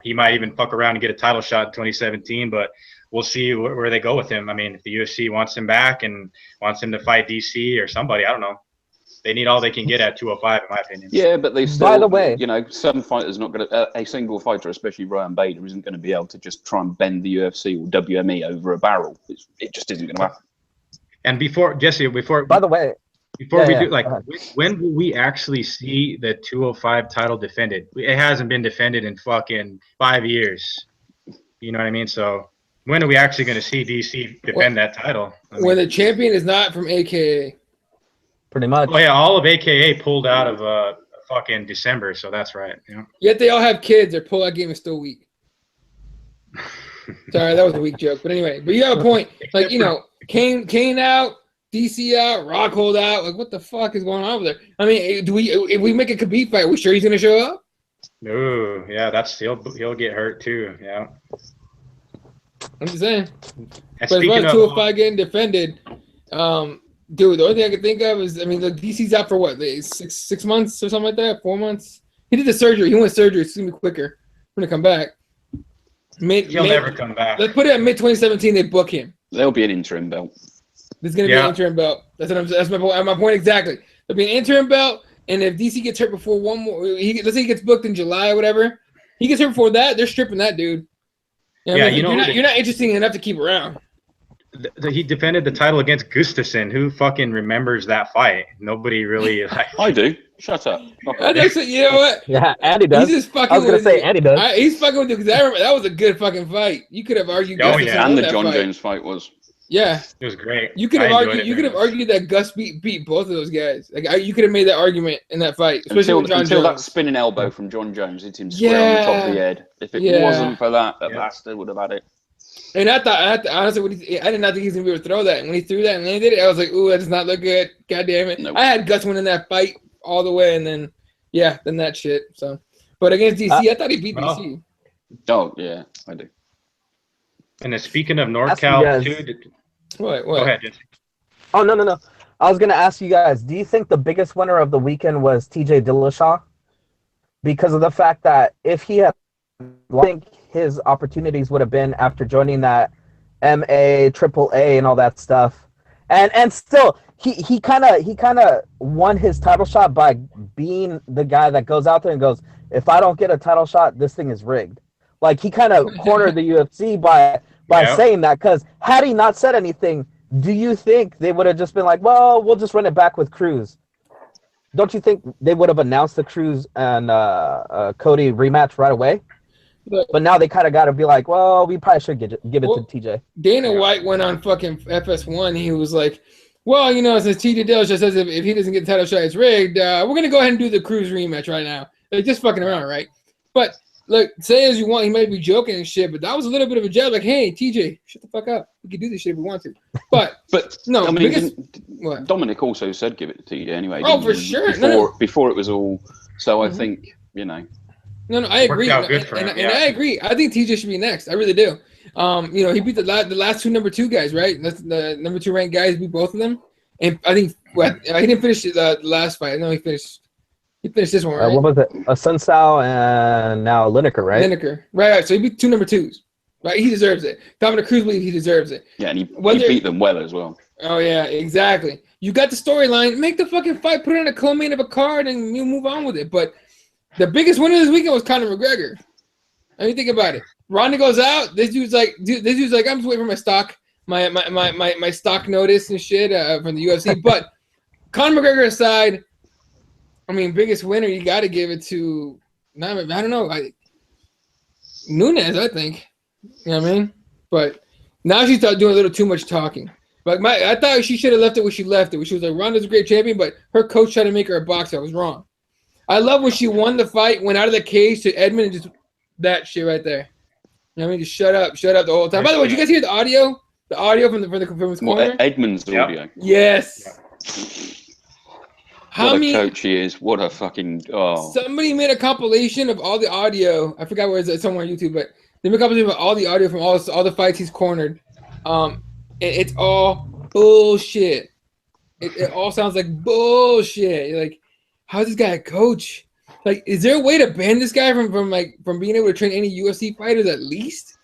He might even fuck around and get a title shot in 2017, but we'll see where they go with him. I mean, if the UFC wants him back and wants him to fight DC or somebody, I don't know. They need all they can get at 205, in my opinion. Yeah, but they still, by the way, some fighters not going to, a single fighter, especially Ryan Bader, isn't going to be able to just try and bend the UFC or WME over a barrel. It just isn't going to happen. And by the way, when will we actually see the 205 title defended? It hasn't been defended in fucking 5 years. You know what I mean? So when are we actually going to see DC defend that title? When the champion is not from AKA. Pretty much. Oh yeah, all of AKA pulled out of fucking December, so that's right. Yeah. Yet they all have kids. Their pullout game is still weak. Sorry, that was a weak joke. But anyway, you have a point. Like, Kane out, DC out, Rockhold out. Like, what the fuck is going on over there? I mean, if we make a Khabib fight, are we sure he's gonna show up? No, yeah, he'll get hurt too. Yeah. I'm just saying. And but as far as 205 getting defended, dude, the only thing I can think of is, look, DC's out for what? 6 months or something like that? 4 months? He did the surgery. He went surgery. It's going to be quicker. We're going to come back. He'll never come back. Let's put it at mid-2017. They book him. There'll be an interim belt. There's going to be an interim belt. That's my point exactly. There'll be an interim belt, and if DC gets hurt before one more, let's say he gets booked in July or whatever, he gets hurt before that, they're stripping that dude. You're not interesting enough to keep around. He defended the title against Gustafsson. Who fucking remembers that fight? Nobody really. I do. Shut up. You know what? Yeah, Andy does. He's just fucking. I was gonna say Andy does. He's fucking with you because I remember that was a good fucking fight. You could have argued. And the John Jones fight was. Yeah, it was great. You could have argued. You could have argued that Gus beat both of those guys. Like you could have made that argument in that fight, especially with John Jones. That spinning elbow from John Jones hit him square on the top of the head. If it wasn't for that, bastard would have had it. And I thought, honestly, I did not think he was gonna be able to throw that. And when he threw that and landed it, I was like, "Ooh, that does not look good." God damn it! Nope. I had Gus winning that fight all the way, and then that shit. So, but against DC, I thought he beat DC. Oh yeah, I do. And then speaking of NorCal, too. What? Go ahead, Jesse. Oh no. I was gonna ask you guys, do you think the biggest winner of the weekend was TJ Dillashaw? Because of the fact that if he had, I think his opportunities would have been after joining that MA, AAA, and all that stuff, and still he kind of won his title shot by being the guy that goes out there and goes, if I don't get a title shot, this thing is rigged. Like he kind of cornered the UFC by saying that, because had he not said anything, do you think they would have just been like, well, we'll just run it back with Cruz? Don't you think they would have announced the Cruz and Cody rematch right away? But now they kind of got to be like, well, we probably should give it to TJ. Dana White went on fucking FS1. He was like, well, you know, since TJ Dillashaw says if he doesn't get the title shot, it's rigged, we're going to go ahead and do the Cruz rematch right now. They're just fucking around, right? But look, say as you want, he might be joking and shit, but that was a little bit of a jab. Like, hey, TJ, shut the fuck up. We can do this shit if we want to. But no, I mean, what? Dominic also said give it to TJ anyway. Oh, for sure. Before it was all. So I think, you know. No, I agree. And I agree. I think TJ should be next. I really do. You know, he beat the last two number 2 guys, right? That's the number 2 ranked guys, beat both of them. And I think he didn't finish the last fight. No, he finished this one, right? What was it? Sunsao and now Lineker, right? Lineker. Right. So he beat 2 number 2s. Right? He deserves it. Dominic Cruz believes he deserves it. Yeah, and he beat them well as well. Oh, yeah, exactly. You got the storyline. Make the fucking fight, put it on a co-main of a card, and you move on with it. But the biggest winner this weekend was Conor McGregor. I mean, think about it. Ronda goes out. This dude's like, I'm just waiting for my stock, my stock notice and shit from the UFC. But Conor McGregor aside, I mean, biggest winner, you got to give it to, I don't know, Nunes, I think. You know what I mean? But now she's doing a little too much talking. But I thought she should have left it where she left it. Where she was like, Ronda's a great champion, but her coach tried to make her a boxer. I was wrong. I love when she won the fight, went out of the cage to Edmund, and just that shit right there. You know what I mean? Just shut up the whole time. By the way, did you guys hear the audio? The audio from his corner? Edmund's audio. Yes. What a coach he is. What a fucking Somebody made a compilation of all the audio. I forgot where it's somewhere on YouTube, but they made a compilation of all the audio from all the fights he's cornered. It's all bullshit. It all sounds like bullshit. You're like, how's this guy a coach? Like, is there a way to ban this guy from being able to train any UFC fighters at least?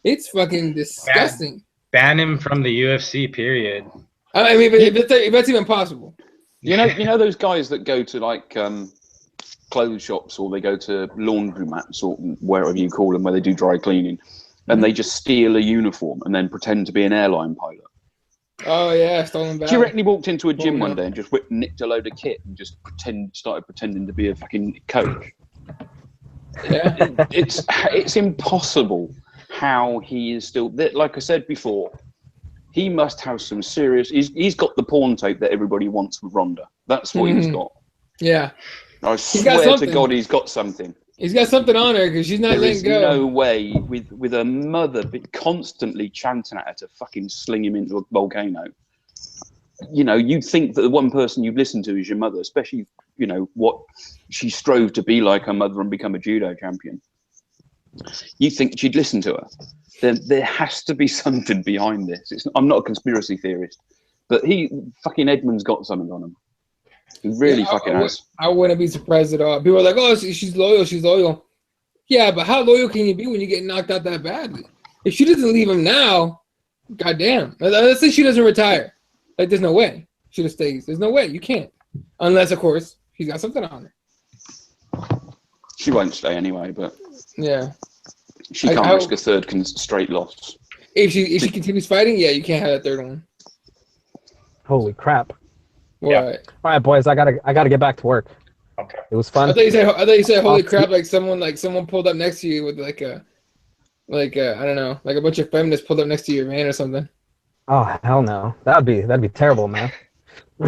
It's fucking disgusting. Ban him from the UFC, period. I mean, if that's even possible. You know those guys that go to like clothes shops, or they go to laundromats, or wherever you call them, where they do dry cleaning, and they just steal a uniform and then pretend to be an airline pilot. Oh yeah, stolen valor. Do you reckon he walked into a gym one day and just nicked a load of kit and just started pretending to be a fucking coach? Yeah, it's impossible how he is still. Like I said before, he must have some serious. He's got the porn tape that everybody wants with Ronda. That's what he's got. Yeah, I swear to God, he's got something. He's got something on her because she's not letting go. No way, with a mother constantly chanting at her to fucking sling him into a volcano. You know, you'd think that the one person you've listened to is your mother, especially, you know, what she strove to be like her mother and become a judo champion. You think she'd listen to her. There has to be something behind this. I'm not a conspiracy theorist, but fucking Edmund's got something on him. He really fucking has. I wouldn't be surprised at all. People are like, oh, she's loyal. Yeah, but how loyal can you be when you get knocked out that badly? If she doesn't leave him now, goddamn. Let's say she doesn't retire. Like, there's no way. She just stays. There's no way. You can't. Unless, of course, she's got something on her. She won't stay anyway, but... Yeah. She can't risk a third straight loss. If she continues fighting, yeah, you can't have that third one. Holy crap. Yeah. All right, boys, I gotta get back to work. Okay. It was fun. I thought you said holy crap, like someone pulled up next to you with like I don't know, like a bunch of feminists pulled up next to your man or something. Oh hell no. That'd be terrible, man. All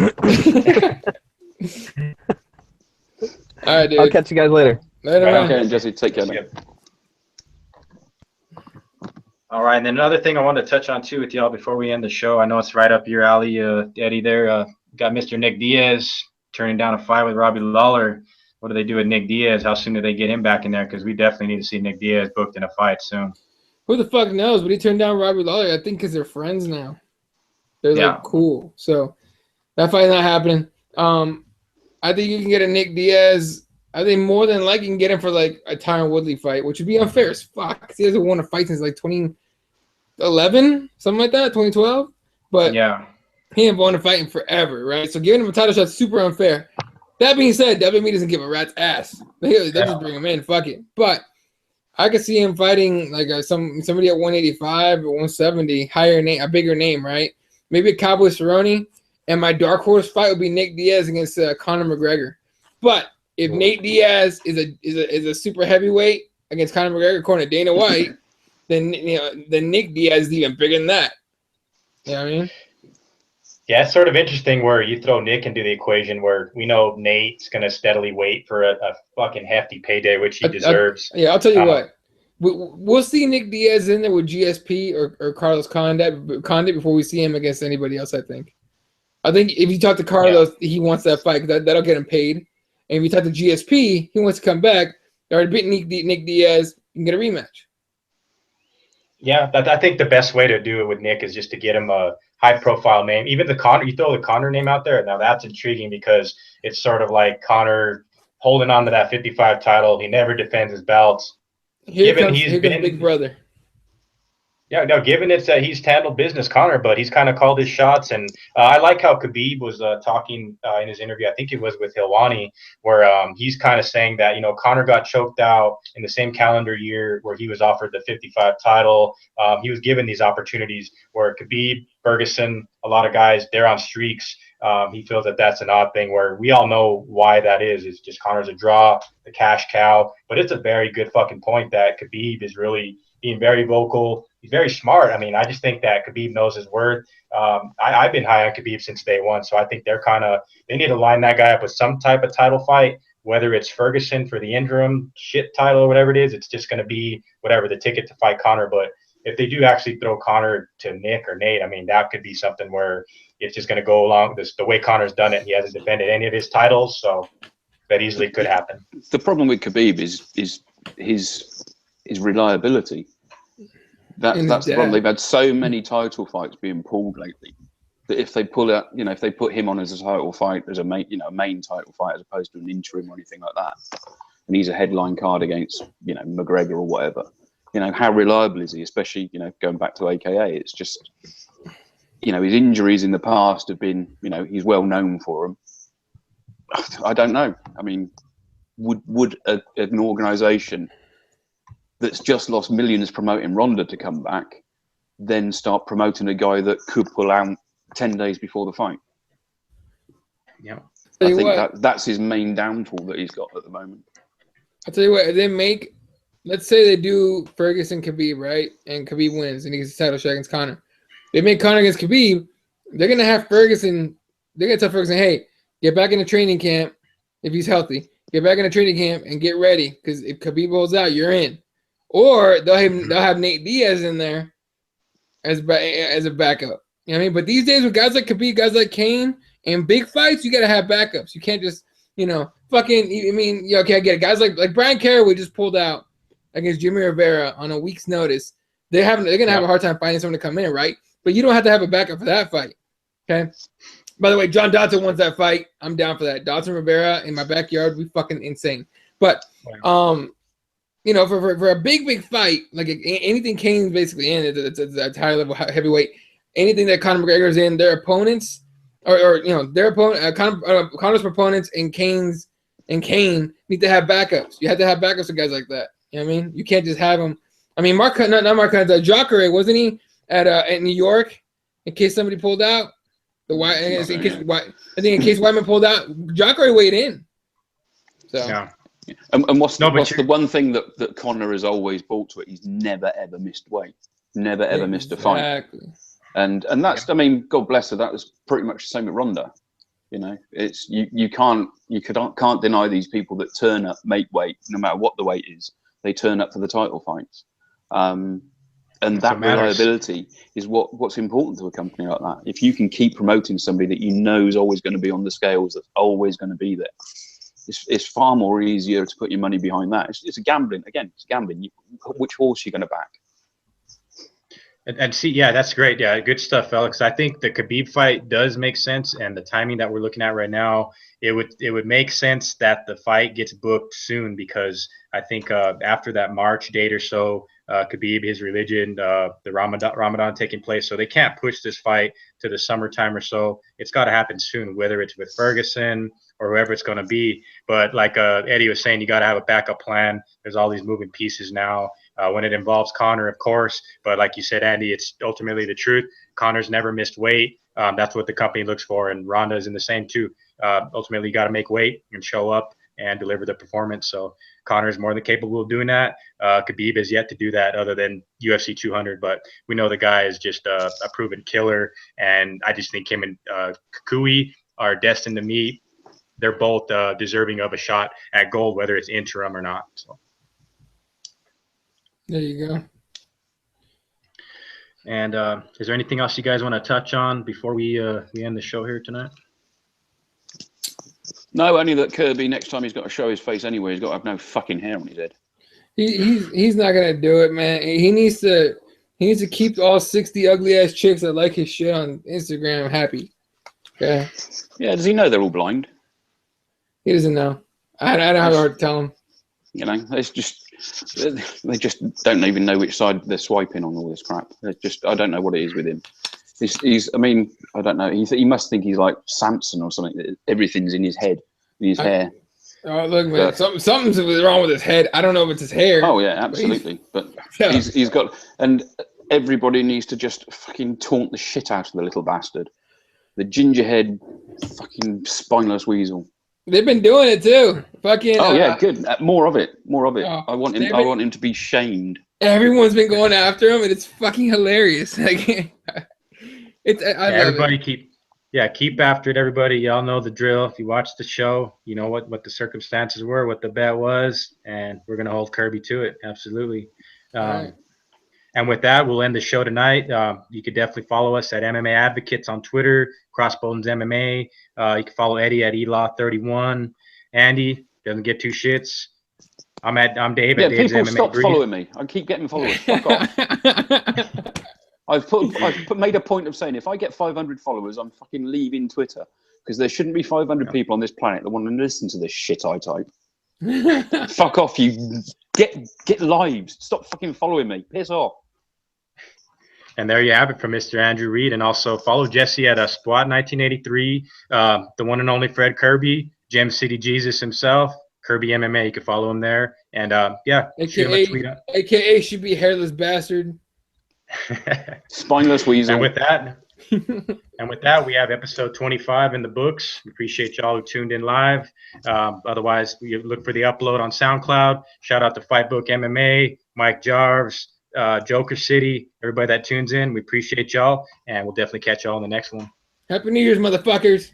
right, dude. I'll catch you guys later. Later, right, man. okay, Jesse, take care, man. All right, and then another thing I wanted to touch on too with y'all before we end the show. I know it's right up your alley, Eddie. There, got Mr. Nick Diaz turning down a fight with Robbie Lawler. What do they do with Nick Diaz? How soon do they get him back in there? Because we definitely need to see Nick Diaz booked in a fight soon. Who the fuck knows? But he turned down Robbie Lawler, I think, because they're friends now. They're like cool. So That fight's not happening. I think you can get a Nick Diaz. I think more than likely you can get him for like a Tyron Woodley fight, which would be unfair as fuck. He hasn't won a fight since like 2011, something like that, 2012. But Yeah. he ain't won a fight in forever, right? So giving him a title shot is super unfair. That being said, WWE doesn't give a rat's ass. They'll just bring him in, fuck it. But I could see him fighting like somebody at 185 or 170, higher name, a bigger name, right? Maybe a Cowboy Cerrone. And my dark horse fight would be Nick Diaz against Conor McGregor. But if Nate Diaz is a super heavyweight against Conor McGregor, according to Dana White, then Nick Diaz is even bigger than that. You know what I mean? Yeah, it's sort of interesting where you throw Nick into the equation where we know Nate's going to steadily wait for a fucking hefty payday, which he deserves. I'll tell you what. We'll see Nick Diaz in there with GSP or Carlos Condit before we see him against anybody else, I think. I think if you talk to Carlos, he wants that fight. That'll get him paid. And if you talk to GSP, he wants to come back. They already beat Nick Diaz. You can get a rematch. Yeah, I think the best way to do it with Nick is just to get him a high-profile name. Even you throw the Conor name out there. Now that's intriguing because it's sort of like Conor holding on to that 55 title. He never defends his belts. Here comes Big Brother. Yeah, no, given it's that he's handled business, Conor, but he's kind of called his shots. And I like how Khabib was talking in his interview, I think it was with Helwani, where he's kind of saying that, Conor got choked out in the same calendar year where he was offered the 55 title. He was given these opportunities where Khabib, Ferguson, a lot of guys, they're on streaks. He feels that that's an odd thing where we all know why that is. It's just Conor's a draw, the cash cow. But it's a very good fucking point that Khabib is really being very vocal. He's very smart. I mean, I just think that Khabib knows his worth. I've been high on Khabib since day one, so I think they need to line that guy up with some type of title fight, whether it's Ferguson for the interim shit title or whatever it is. It's just going to be whatever, the ticket to fight Conor. But if they do actually throw Conor to Nick or Nate, I mean, that could be something where it's just going to go along the way Conor's done it. He hasn't defended any of his titles, so that easily could happen. The problem with Khabib is his reliability. That's the problem. They've had so many title fights being pulled lately that if they pull out, if they put him on as a title fight, as a main title fight as opposed to an interim or anything like that, and he's a headline card against McGregor or whatever, how reliable is he? Especially going back to AKA, it's just his injuries in the past have been he's well known for them. I don't know. I mean, would an organisation that's just lost millions promoting Ronda to come back, then start promoting a guy that could pull out 10 days before the fight? Yeah, I think that's his main downfall that he's got at the moment. I'll tell you what, let's say they do Ferguson Khabib, right? And Khabib wins and he gets the title shot against Conor. They make Conor against Khabib, they're going to have Ferguson, they're going to tell Ferguson, hey, get back in the training camp if he's healthy. Get back in the training camp and get ready because if Khabib holds out, you're in. Or they'll have Nate Diaz in there as a backup. You know what I mean? But these days with guys like Khabib, guys like Kane, and big fights, you got to have backups. You can't just, I get it. Guys like Brian Caraway just pulled out against Jimmy Rivera on a week's notice. They're going to have a hard time finding someone to come in, right? But you don't have to have a backup for that fight, okay? By the way, John Dodson wants that fight. I'm down for that. Dodson Rivera in my backyard would be fucking insane. But, for a big fight, like anything Kane's basically in, it's a high level heavyweight. Anything that Conor McGregor's in, their opponents, their opponent, Conor's opponents and Kane need to have backups. You have to have backups for guys like that. You know what I mean? You can't just have them. I mean, Jacare, wasn't he at New York in case somebody pulled out? I think in case Whiteman pulled out, Jacare weighed in. So. Yeah. And what's the one thing that Conor has always brought to it? He's never ever missed weight, never ever missed a fight. And that's I mean, God bless her. That was pretty much the same with Ronda. It's you can't deny these people that turn up, make weight, no matter what the weight is. They turn up for the title fights, and that reliability is what's important to a company like that. If you can keep promoting somebody that you know is always going to be on the scales, that's always going to be there. It's far more easier to put your money behind that. It's a gambling. Again, it's gambling. Which horse are you going to back? And see, yeah, that's great. Yeah, good stuff, Alex. I think the Khabib fight does make sense, and the timing that we're looking at right now, it would make sense that the fight gets booked soon, because I think after that March date or so, Khabib, his religion, the Ramadan taking place, so they can't push this fight to the summertime or so. It's got to happen soon, whether it's with Ferguson or whoever it's going to be. But like Eddie was saying, you got to have a backup plan. There's all these moving pieces now. When it involves Conor, of course, but like you said, Andy, it's ultimately the truth. Conor's never missed weight. That's what the company looks for, and Ronda is in the same too. Ultimately, you got to make weight and show up and deliver the performance. So Conor is more than capable of doing that. Khabib has yet to do that, other than UFC 200. But we know the guy is just a proven killer, and I just think him and Kukui are destined to meet. They're both deserving of a shot at gold, whether it's interim or not. So. There you go. And is there anything else you guys want to touch on before we end the show here tonight? No, only that Kirby, next time he's got to show his face anyway, he's got to have no fucking hair on his head. He's not gonna do it, man. He needs to keep all 60 ugly ass chicks that like his shit on Instagram happy. Okay. Yeah, does he know they're all blind? He doesn't know. I don't have hard to tell him. You know, they just don't even know which side they're swiping on all this crap. I don't know what it is with him. I mean, I don't know. He must think he's like Samson or something. That everything's in his head, in his hair. Oh, look, man. Something's wrong with his head. I don't know if it's his hair. Oh, yeah, absolutely. But he's got... And everybody needs to just fucking taunt the shit out of the little bastard. The gingerhead fucking spineless weasel. They've been doing it too. Fucking. Oh yeah, good. More of it. More of it. Oh, I want him to be shamed. Everyone's been going after him, and it's fucking hilarious. Like, everybody keep after it. Everybody, y'all know the drill. If you watch the show, you know what the circumstances were, what the bet was, and we're gonna hold Kirby to it. Absolutely. Right. And with that, we'll end the show tonight. You could definitely follow us at MMA Advocates on Twitter, CrossBonesMMA. You can follow Eddie at ELaw31. Andy doesn't get two shits. I'm Dave at Dave's people MMA stop Brief. following me. I keep getting followers. Fuck off. I've made a point of saying if I get 500 followers, I'm fucking leaving Twitter, because there shouldn't be 500 people on this planet that want to listen to this shit I type. Fuck off, you get lives. Stop fucking following me. Piss off. And there you have it from Mr. Andrew Reed. And also follow Jesse at Squat 1983, the one and only Fred Kirby, Gem City Jesus himself, Kirby MMA. You can follow him there. And shoot him a tweet up. AKA should be hairless bastard. Spineless weasel. And with that, we have episode 25 in the books. We appreciate y'all who tuned in live. Otherwise, we look for the upload on SoundCloud. Shout out to Fightbook MMA, Mike Jarves, Joker City, everybody that tunes in. We appreciate y'all, and we'll definitely catch y'all in the next one. Happy New Year's, motherfuckers.